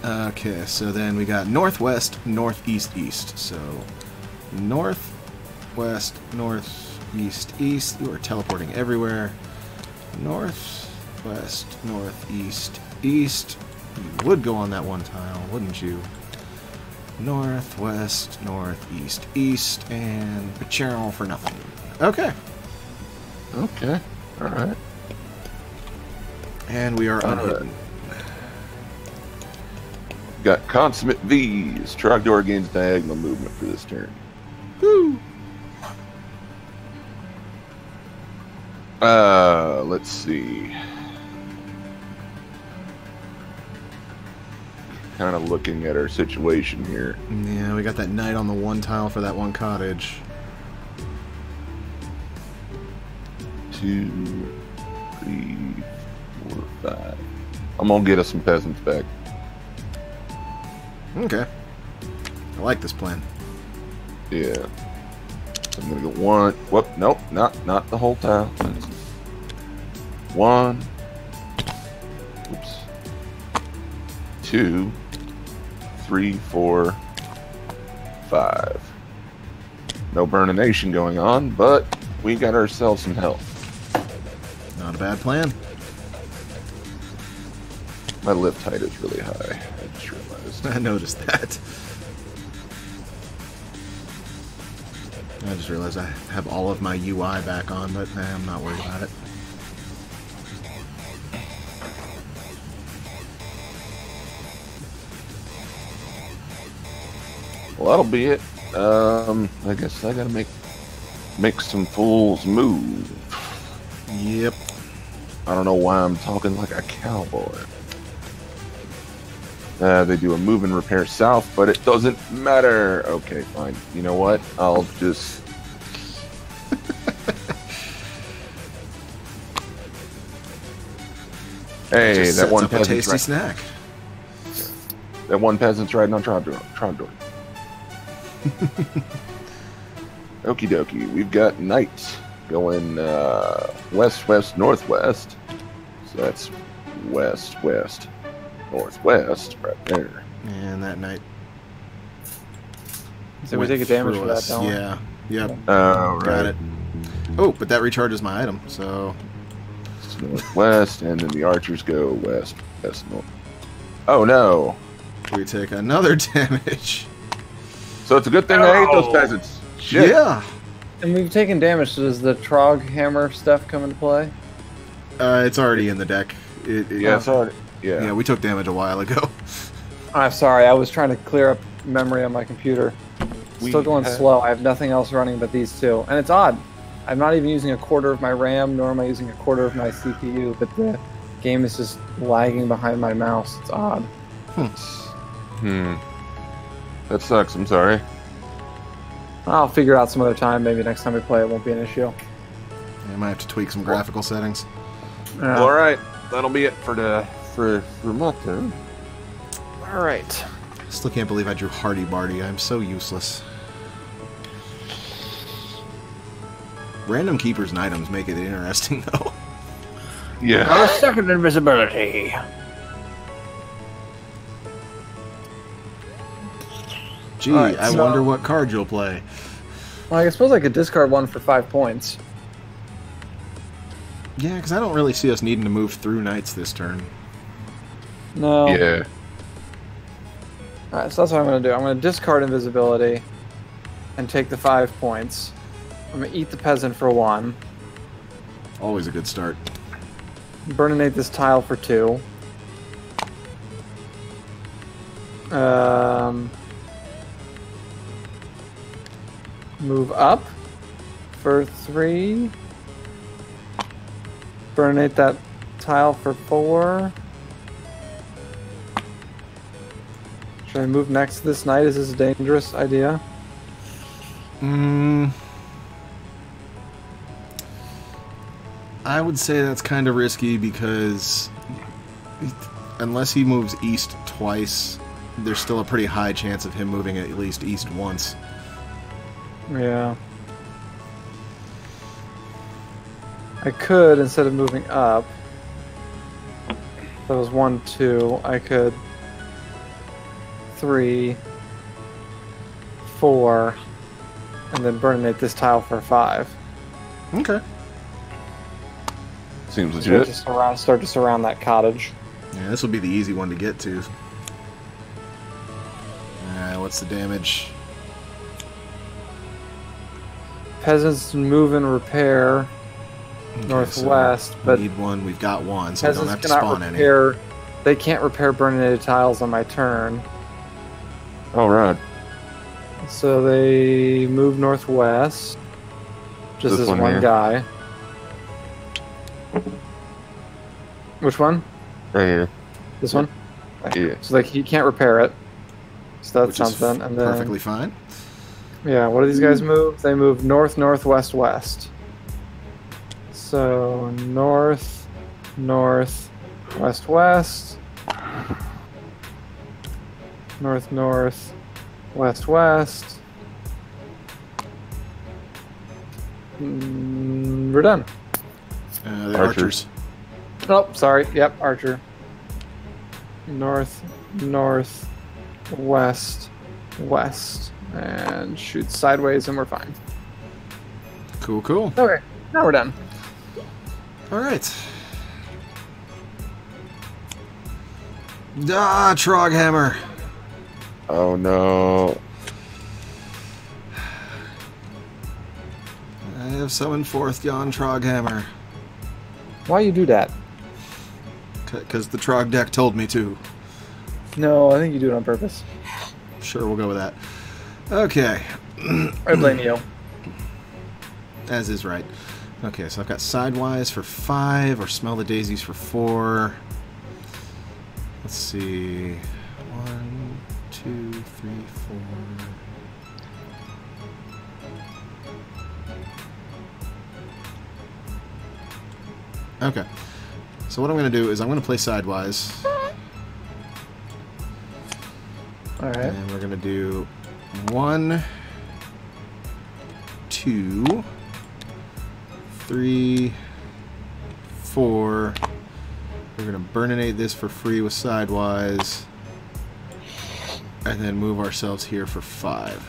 Okay, so then we got northwest, northeast, east. So north, west, north, east, east. You are teleporting everywhere. North, west, northeast, east. You would go on that one tile, wouldn't you? Northwest, northeast, east, and Pachero for nothing. Okay. Okay. All right. And we are unhidden. Got consummate V's. Trogdor gains diagonal movement for this turn. Woo! Let's see. Kind of looking at our situation here. Yeah, we got that knight on the one tile for that one cottage. 2, 3, 4, 5. I'm gonna get us some peasants back. Okay. I like this plan. Yeah. So I'm gonna go 1. Whoop, nope, not the whole tile. 1. Oops. 2, 3, 4, 5. No Burninating going on, but we got ourselves some health. Not a bad plan. My lift height is really high. I just realized. I noticed that. I just realized I have all of my UI back on, but I'm not worried about it. Well, that'll be it. I guess I gotta make some fools move. Yep. I don't know why I'm talking like a cowboy. They do a move and repair south, but it doesn't matter. Okay, fine. You know what? I'll just... Hey, Just that sets one up a peasant's tasty snack. that one peasant's riding on Trogdor. Okie dokie. We've got knights going west, west, northwest. So that's west, west, northwest, right there. And that knight. So we take a damage for that, don't we? Yeah. Yep. Oh, right. Got it. Oh, but that recharges my item, so... It's northwest, and then the archers go west, west, north. Oh, no. We take another damage. So it's a good thing I ate those peasants. Shit. Yeah. And we've taken damage, so does the Trog hammer stuff come into play? It's already in the deck. Yeah, it's already... Yeah. Yeah, we took damage a while ago. I'm sorry, I was trying to clear up memory on my computer. Still going slow. I have nothing else running but these two. And it's odd. I'm not even using a quarter of my RAM, nor am I using a quarter of my CPU, but the game is just lagging behind my mouse. It's odd. That sucks. I'm sorry. I'll figure it out some other time. Maybe next time we play it won't be an issue. I might have to tweak some graphical settings. Well, all right. That'll be it for my turn. All right. Still can't believe I drew Hardy Barty. I'm so useless. Random keepers and items make it interesting, though. Yeah. Our second invisibility. Gee, Alright, I so- wonder what card you'll play. Well, I suppose I could discard one for 5 points. Yeah, because I don't really see us needing to move through knights this turn. No. Yeah. Alright, so that's what I'm going to do. I'm going to discard invisibility and take the 5 points. I'm going to eat the peasant for 1. Always a good start. Burninate this tile for 2. Move up for 3. Burninate that tile for 4. Should I move next to this knight? Is this a dangerous idea? I would say that's kind of risky because unless he moves east twice, there's still a pretty high chance of him moving at least east once. Yeah. I could, instead of moving up, that was 1, 2, I could 3, 4, and then burninate this tile for 5. Okay. Seems legit. Start to surround that cottage. Yeah, this will be the easy one to get to. What's the damage? Peasants move and repair northwest, so but need one. We've got one, so we don't have to cannot spawn repair, any. They can't repair burninated tiles on my turn. All right. So they move northwest. Just this one guy. Which one? Right here. This one? Yeah. So like he can't repair it. So that's which something. And then perfectly fine. Yeah, what do these guys move? They move north, northwest, west. So north, north, west, west. North, north, west, west. We're done. The archers. Oh, sorry. Yep, archer. North, north, west, west. And shoot sideways and we're fine. Cool, cool. Okay, now we're done. Alright. Ah, Troghammer. Oh no. I have summoned forth yon Troghammer. Why you do that? Because the Trog deck told me to. No, I think you do it on purpose. Sure, we'll go with that. Okay. I blame you. As is right. Okay, so I've got Sidewise for 5, or Smell the Daisies for 4. Let's see. 1, 2, 3, 4. Okay. So what I'm going to do is I'm going to play Sidewise. Alright. And we're going to do 1, 2, 3, 4. We're going to burninate this for free with Sidewise. And then move ourselves here for 5.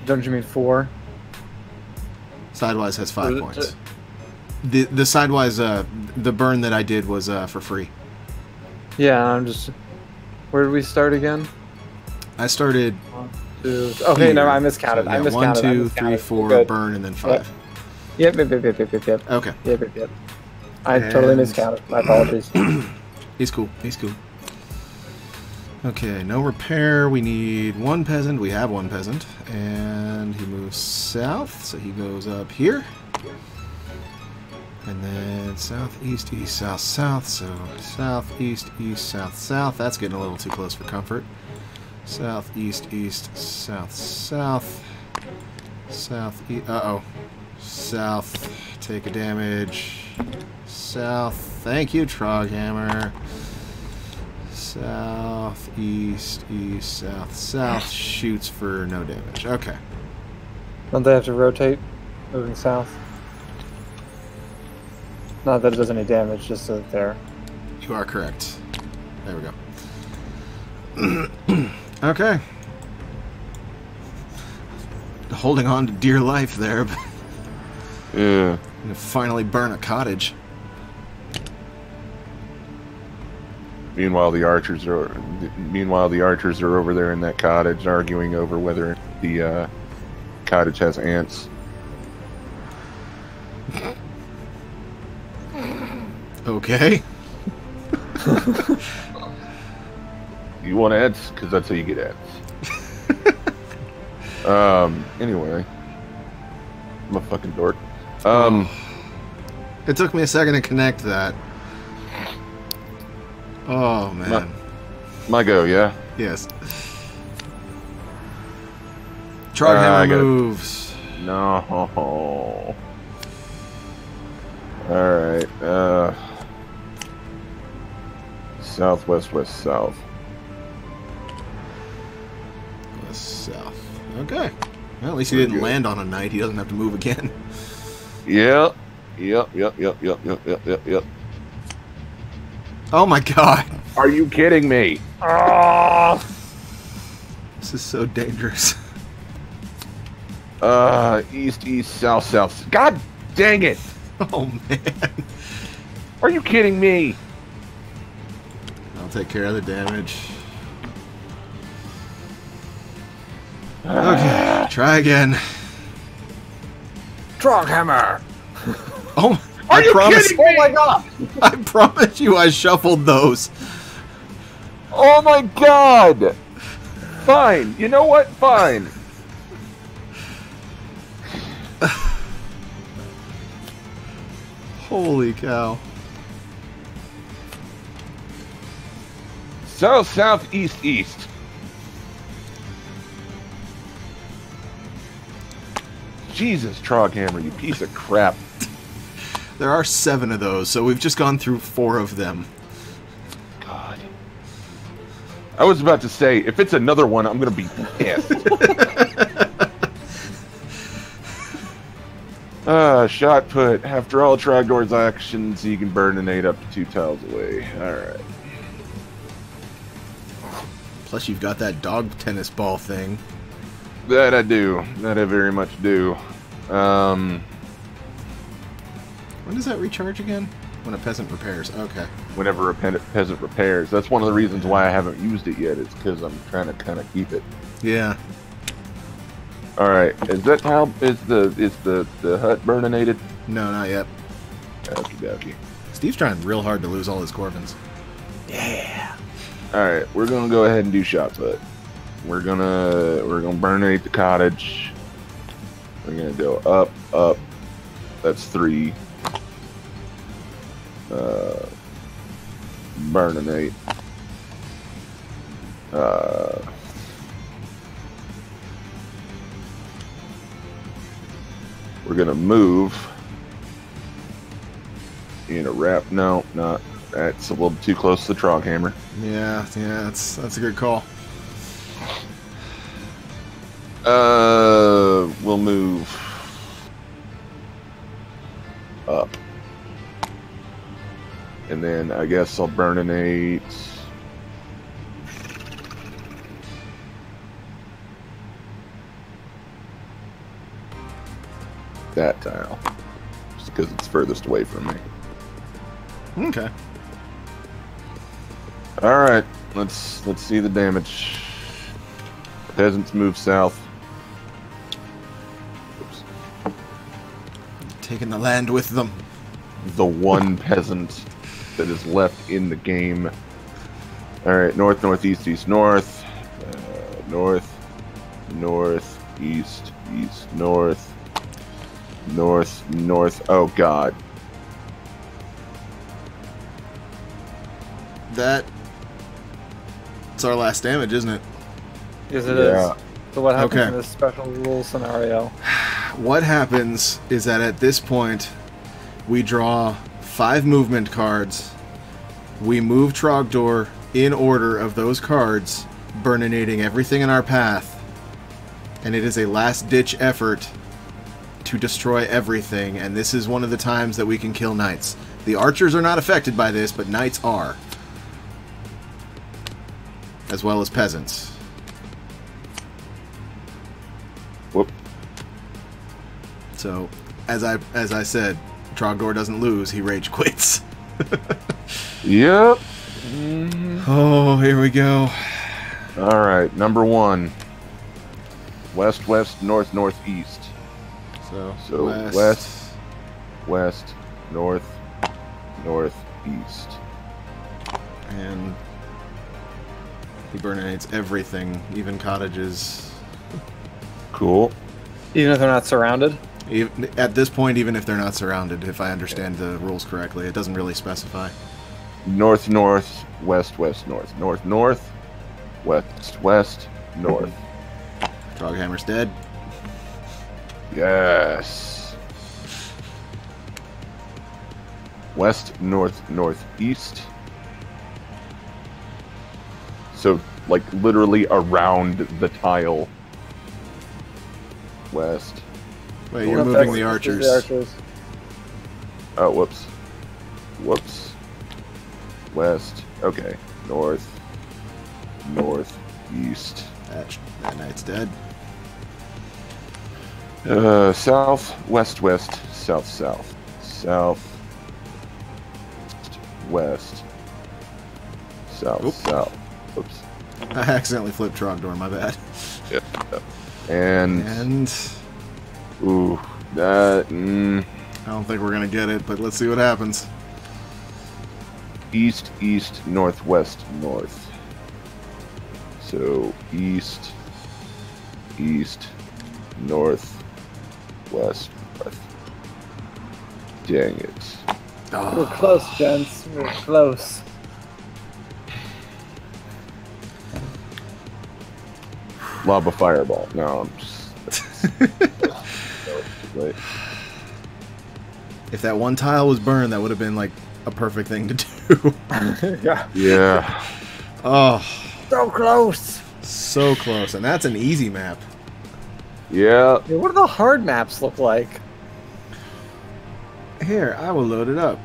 Don't you mean 4? Sidewise has 5 points. The Sidewise, the burn that I did was for free. Yeah, I'm just... Where did we start again? I started... 1, 2... Okay, no, I miscounted. So, I miscounted. 1, 2, 3, 4, burn, and then 5. Yep. Okay. Yep. I totally miscounted. My apologies. He's cool. He's cool. Okay, no repair. We need 1 peasant. We have 1 peasant. And he moves south, so he goes up here. And then south, east, east, south, south. So south, east, east, south, south. That's getting a little too close for comfort. South, east, east, south, south. South, east. Uh-oh. South. Take a damage. South. Thank you, Troghammer. South, east, east, south, south. Shoots for no damage. Okay. Don't they have to rotate moving south? Not that it does any damage, just so that they're... You are correct. There we go. Okay. Holding on to dear life there, but... Yeah. Gonna finally burn a cottage. Meanwhile, the archers are over there in that cottage arguing over whether the cottage has ants. Okay. You want ants? Because that's how you get ants. Anyway. I'm a fucking dork. It took me a second to connect that. Oh, man. My go, yeah? Yes. Troghammer moves. No. Alright. Southwest, west, south. West, south. Okay. Well, at least he didn't land on a knight. He doesn't have to move again. Yep. Oh my god. Are you kidding me? This is so dangerous. East, east, south, south. God dang it! Oh man. Are you kidding me? I'll take care of the damage. Okay, try again. Troghammer. Oh, Are you kidding me? Oh my god! I promise you I shuffled those. Oh my god! Fine. You know what? Fine. Holy cow. South, south, east, east. Jesus, Troghammer, you piece of crap. There are 7 of those, so we've just gone through 4 of them. God. I was about to say, if it's another one, I'm going to be pissed. Shot put. After all Trogdor's actions, he can burninate up to 2 tiles away. Alright. Plus you've got that dog tennis ball thing. That I do. That I very much do. When does that recharge again? When a peasant repairs. Okay. Whenever a peasant repairs. That's one of the reasons why I haven't used it yet. It's because I'm trying to kind of keep it. Yeah. All right. Is that how is the hut burninated? No, not yet. Okie dokie. Steve's trying real hard to lose all his Corvins. Yeah. All right. We're gonna go ahead and do shot put. We're gonna burninate the cottage. We're gonna go up, up. That's 3. Burninate. We're gonna move in a wrap. No, not. That's a little too close to the Troghammer. Yeah, that's a good call. We'll move up. And then I guess I'll burninate that tile. Just because it's furthest away from me. Okay. Alright, let's see the damage. Peasants move south. Oops. Taking the land with them. The one peasant that is left in the game. Alright, north, northeast, east, north. North, north, east, east, north. North, north. Oh, God. That's our last damage, isn't it? Yes, it is. So what happens Okay. in this special rule scenario? What happens is that at this point, we draw 5 movement cards. We move Trogdor in order of those cards, burninating everything in our path. And it is a last-ditch effort to destroy everything, and this is one of the times that we can kill knights. The archers are not affected by this, but knights are. As well as peasants. Whoop. So, as I said, Trogdor doesn't lose, he rage quits. Yep. Oh, here we go. Alright, number 1. West, west, north, northeast. So west, west, north, northeast. And he burninates everything, even cottages. Cool. Even if they're not surrounded? At this point, even if they're not surrounded, if I understand the rules correctly, it doesn't really specify. North, north, west, west, north, north, west, west, north. Troghammer's dead. Yes. West, north, northeast. So, like, literally around the tile. West. Wait, you're moving the archers. Oh, whoops. Whoops. West. Okay. North. Northeast. That knight's dead. South. West, west. South, south. South. West. South, Oop. south. Oops. I accidentally flipped Trogdor, my bad. Yep. And ooh, that. I don't think we're gonna get it, but let's see what happens. East, east, northwest, north. So east, east, north, west, west. Dang it. Oh. We're close, gents. We're close. Lava fireball. No, I'm just. Wait. If that one tile was burned, that would have been like a perfect thing to do. Yeah. Yeah. Oh, So close. so close, and that's an easy map. Yeah. Yeah, what do the hard maps look like? Here, I will load it up.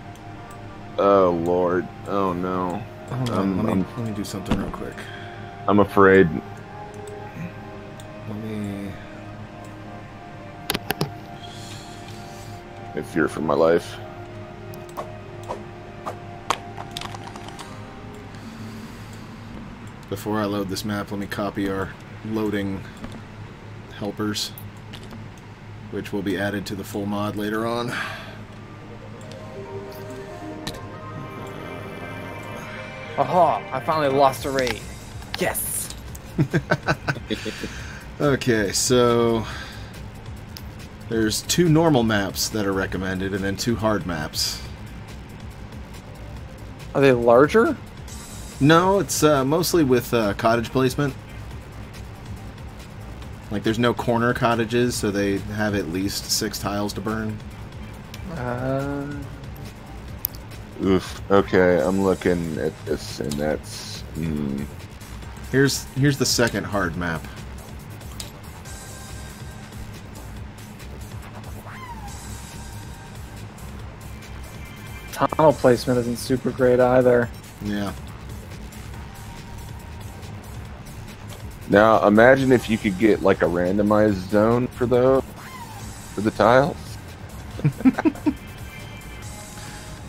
Oh Lord. Oh no. Hold on, let me do something real quick. I'm afraid. Let me. I fear for my life. Before I load this map, let me copy our loading helpers, which will be added to the full mod later on. Aha! I finally lost a raid. Yes. Okay, so there's 2 normal maps that are recommended, and then 2 hard maps. Are they larger? No, it's mostly with cottage placement. Like, there's no corner cottages, so they have at least 6 tiles to burn. Oof. Okay, I'm looking at this, and that's. Here's the second hard map. Tunnel placement isn't super great either. Yeah. Now, imagine if you could get like a randomized zone for the tiles.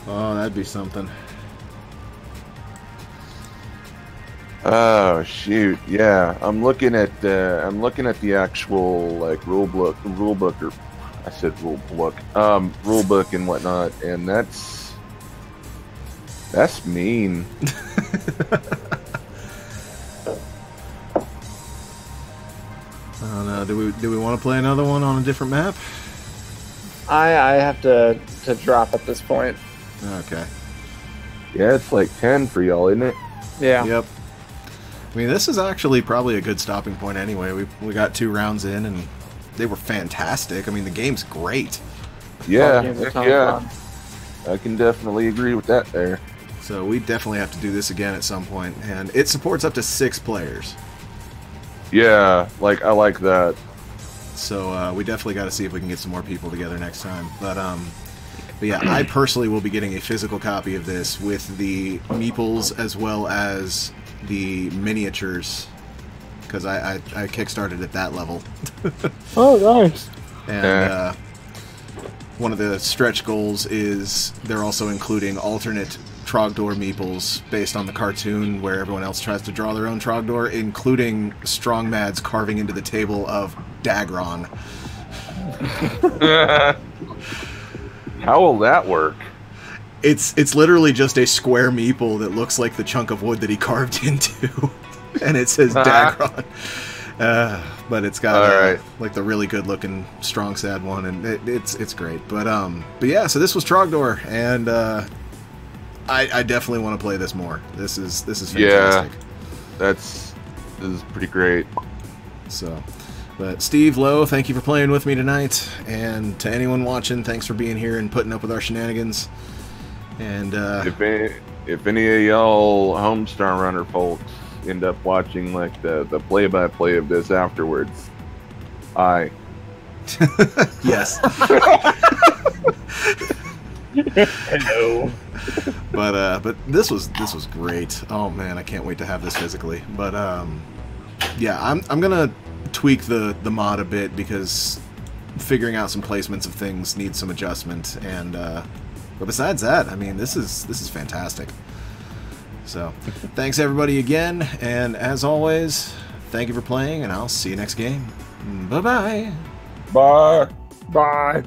Oh, that'd be something. Oh shoot! Yeah, I'm looking at the actual like rule book, or I said rule book and whatnot, and that's mean. I don't know. Do we want to play another one on a different map? I have to drop at this point. Okay. Yeah, it's like 10 for y'all, isn't it? Yeah. Yep. I mean, this is actually probably a good stopping point anyway. We got 2 rounds in, and they were fantastic. I mean, the game's great. Yeah, Game's a ton of yeah. fun. I can definitely agree with that there. So we definitely have to do this again at some point, and it supports up to 6 players. Yeah, like I like that. So we definitely got to see if we can get some more people together next time. But yeah, I personally will be getting a physical copy of this with the meeples as well as the miniatures, because I kickstarted at that level. Oh, nice. And one of the stretch goals is they're also including alternate Trogdor meeples based on the cartoon where everyone else tries to draw their own Trogdor, including Strong Mad's carving into the table of Dagron. How will that work? It's literally just a square meeple that looks like the chunk of wood that he carved into, and it says Dagron. But it's got like the really good looking strong sad one, and it's great. But yeah, so this was Trogdor, and I definitely want to play this more. This is fantastic. Yeah, this is pretty great. So, But Steve, Lowe, thank you for playing with me tonight. And to anyone watching, thanks for being here and putting up with our shenanigans. And if any of y'all Homestar Runner folks end up watching like the play-by-play of this afterwards, yes. Hello. But this was great. Oh man, I can't wait to have this physically. But yeah, I'm gonna tweak the mod a bit because figuring out some placements of things needs some adjustment. And but besides that, I mean, this is fantastic. So thanks everybody again, and as always, thank you for playing, and I'll see you next game. Bye-bye. bye. Bye.